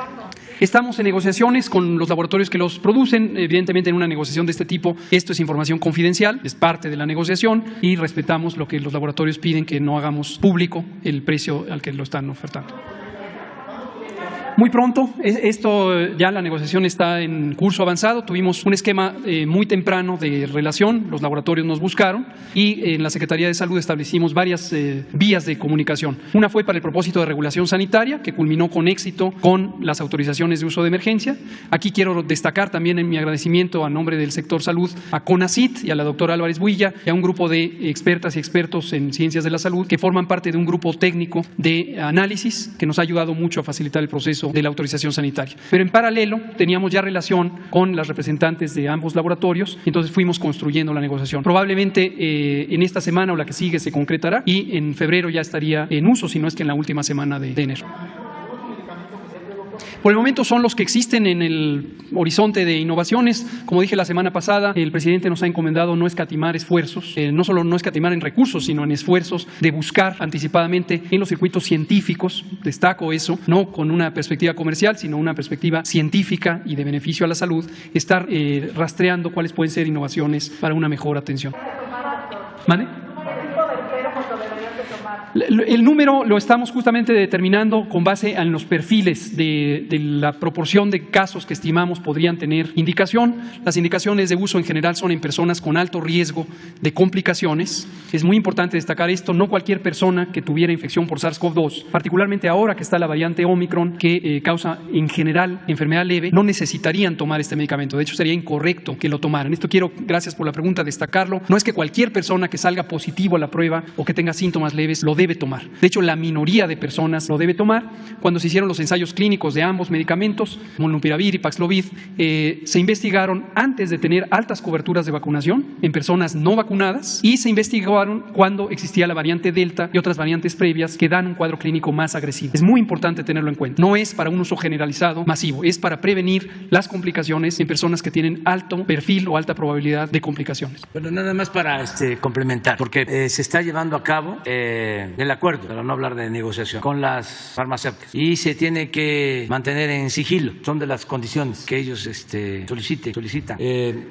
Estamos en negociaciones con los laboratorios que los producen. Evidentemente, en una negociación de este tipo, esto es información confidencial, es parte de la negociación y respetamos lo que los laboratorios piden, que no hagamos público el precio al que lo están ofertando. Muy pronto, ya la negociación está en curso avanzado. Tuvimos un esquema muy temprano de relación, los laboratorios nos buscaron y en la Secretaría de Salud establecimos varias vías de comunicación. Una fue para el propósito de regulación sanitaria, que culminó con éxito con las autorizaciones de uso de emergencia. Aquí quiero destacar también en mi agradecimiento a nombre del sector salud a CONACYT y a la doctora Álvarez Builla y a un grupo de expertas y expertos en ciencias de la salud que forman parte de un grupo técnico de análisis que nos ha ayudado mucho a facilitar el proceso de la autorización sanitaria. Pero en paralelo teníamos ya relación con las representantes de ambos laboratorios y entonces fuimos construyendo la negociación. Probablemente en esta semana o la que sigue se concretará y en febrero ya estaría en uso, si no es que en la última semana de enero. Por el momento son los que existen en el horizonte de innovaciones. Como dije la semana pasada, el presidente nos ha encomendado no escatimar esfuerzos, no solo no escatimar en recursos, sino en esfuerzos de buscar anticipadamente en los circuitos científicos, destaco eso, no con una perspectiva comercial, sino una perspectiva científica y de beneficio a la salud, estar rastreando cuáles pueden ser innovaciones para una mejor atención. ¿Vale? El número lo estamos justamente determinando con base en los perfiles de la proporción de casos que estimamos podrían tener indicación. Las indicaciones de uso en general son en personas con alto riesgo de complicaciones. Es muy importante destacar esto, no cualquier persona que tuviera infección por SARS-CoV-2, particularmente ahora que está la variante Omicron que causa en general enfermedad leve, no necesitarían tomar este medicamento. De hecho, sería incorrecto que lo tomaran. Esto quiero, gracias por la pregunta, destacarlo. No es que cualquier persona que salga positivo a la prueba o que tenga síntomas leves lo debe tomar. De hecho, la minoría de personas lo debe tomar. Cuando se hicieron los ensayos clínicos de ambos medicamentos, molnupiravir y Paxlovid, se investigaron antes de tener altas coberturas de vacunación en personas no vacunadas y se investigaron cuando existía la variante Delta y otras variantes previas que dan un cuadro clínico más agresivo. Es muy importante tenerlo en cuenta. No es para un uso generalizado masivo, es para prevenir las complicaciones en personas que tienen alto perfil o alta probabilidad de complicaciones. Bueno, nada más para complementar, porque se está llevando a cabo el acuerdo, para no hablar de negociación, con las farmacéuticas y se tiene que mantener en sigilo. Son de las condiciones que ellos solicitan.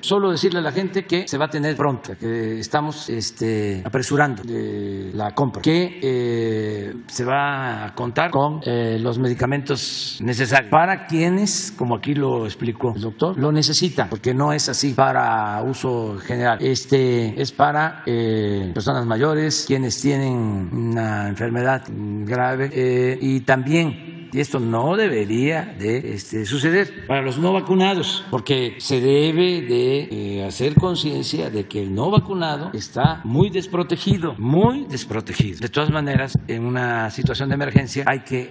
Solo decirle a la gente que se va a tener pronto, que estamos apresurando la compra, que se va a contar con los medicamentos necesarios para quienes, como aquí lo explicó el doctor, lo necesitan, porque no es así para uso general. Es para personas mayores, quienes tienen una enfermedad grave y también, y esto no debería de suceder, para los no vacunados, porque se debe de hacer conciencia de que el no vacunado está muy desprotegido. De todas maneras, en una situación de emergencia hay que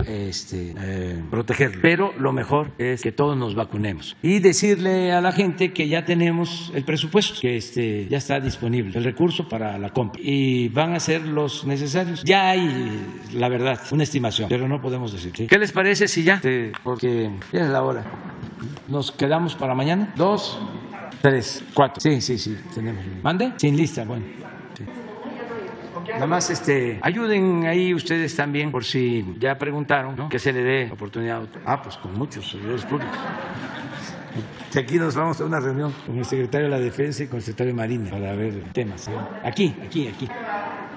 protegerlo, pero lo mejor es que todos nos vacunemos y decirle a la gente que ya tenemos el presupuesto, que ya está disponible el recurso para la compra y van a ser los necesarios. Ya hay, la verdad, una estimación, pero no podemos decir. ¿Sí? ¿Qué les parece si ya? Porque ya es la hora. ¿Nos quedamos para mañana? 2, 3, 4. Sí, tenemos. ¿Mande? Sin lista, bueno. Sí. Nada más ayuden ahí ustedes también, por si ya preguntaron, ¿no? Que se le dé oportunidad. Pues con muchos servidores públicos. Aquí nos vamos a una reunión con el secretario de la Defensa y con el secretario de Marina para ver temas. Aquí.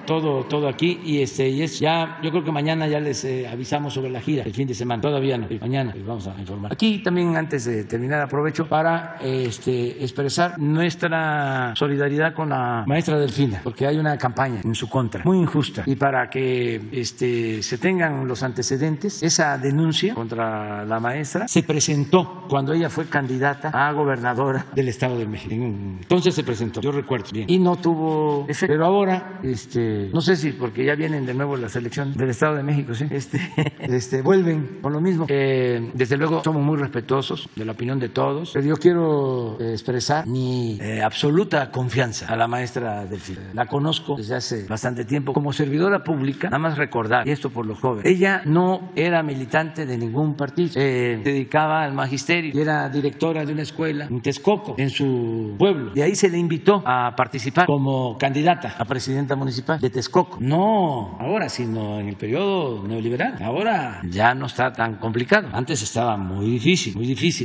todo aquí y es ya, yo creo que mañana ya les avisamos sobre la gira, el fin de semana, todavía no, mañana les vamos a informar. Aquí también antes de terminar aprovecho para expresar nuestra solidaridad con la maestra Delfina, porque hay una campaña en su contra, muy injusta, y para que se tengan los antecedentes, esa denuncia contra la maestra se presentó cuando ella fue candidata a gobernadora del Estado de México. Entonces se presentó, yo recuerdo bien, y no tuvo efecto. Pero ahora, no sé si porque ya vienen de nuevo las elecciones del Estado de México, ¿sí? Vuelven con lo mismo. Desde luego somos muy respetuosos de la opinión de todos, pero yo quiero expresar mi absoluta confianza a la maestra Delfina. La conozco desde hace bastante tiempo como servidora pública, nada más recordar, y esto por los jóvenes, ella no era militante de ningún partido, se dedicaba al magisterio y era directora de una escuela en Texcoco, en su pueblo, y ahí se le invitó a participar como candidata a presidenta municipal de Texcoco, no ahora, sino en el periodo neoliberal. Ahora ya no está tan complicado, antes estaba muy difícil,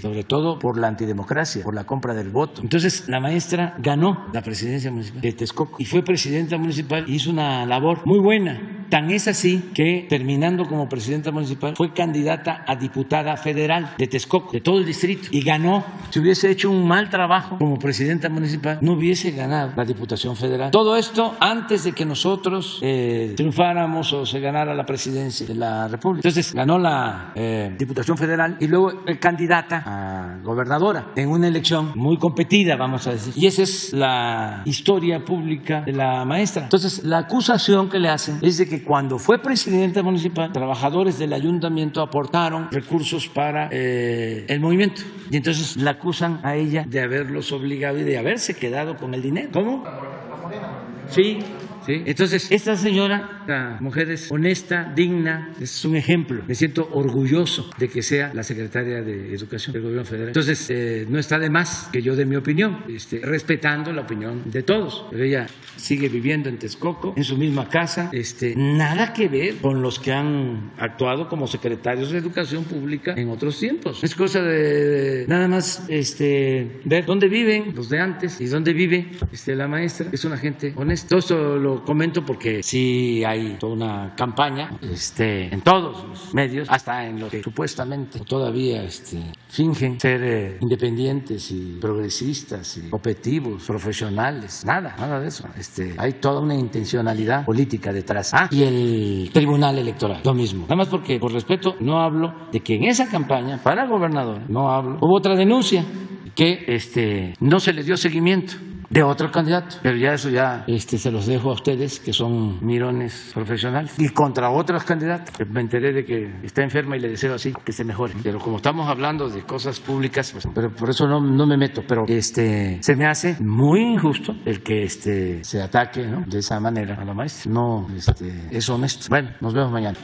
sobre todo por la antidemocracia, por la compra del voto. Entonces la maestra ganó la presidencia municipal de Texcoco y fue presidenta municipal y hizo una labor muy buena. Tan es así que, terminando como presidenta municipal, fue candidata a diputada federal de Texcoco, de todo el distrito, y ganó. Si hubiese hecho un mal trabajo como presidenta municipal, no hubiese ganado la Diputación Federal. Todo esto antes de que nosotros triunfáramos o se ganara la presidencia de la República. Entonces ganó la Diputación Federal y luego candidata a gobernadora en una elección muy competida, vamos a decir. Y esa es la historia pública de la maestra. Entonces la acusación que le hacen es de que cuando fue presidenta municipal, trabajadores del ayuntamiento aportaron recursos para el movimiento. Y entonces la acusan a ella de haberlos obligado y de haberse quedado con el dinero. ¿Cómo? Sí. ¿Sí? Entonces, esta señora, la mujer es honesta, digna, es un ejemplo. Me siento orgulloso de que sea la secretaria de Educación del Gobierno Federal. Entonces, no está de más que yo dé mi opinión, respetando la opinión de todos. Pero ella sigue viviendo en Texcoco, en su misma casa, nada que ver con los que han actuado como secretarios de Educación Pública en otros tiempos. Es cosa de nada más ver dónde viven los de antes y dónde vive la maestra. Es una gente honesta. Todo esto lo comento porque sí hay toda una campaña en todos los medios, hasta en los que supuestamente todavía fingen ser independientes y progresistas y objetivos, profesionales. Nada de eso. Hay toda una intencionalidad política detrás. Y el Tribunal Electoral, lo mismo. Nada más porque, por respeto, no hablo de que en esa campaña para gobernador, no hablo. Hubo otra denuncia que no se le dio seguimiento de otro candidato, pero ya eso se los dejo a ustedes, que son mirones profesionales, y contra otros candidatos. Me enteré de que está enferma y le deseo así que se mejore, pero como estamos hablando de cosas públicas, pues, pero por eso no me meto, pero se me hace muy injusto el que se ataque, ¿no?, de esa manera a la maestra. No es honesto. Bueno, nos vemos mañana.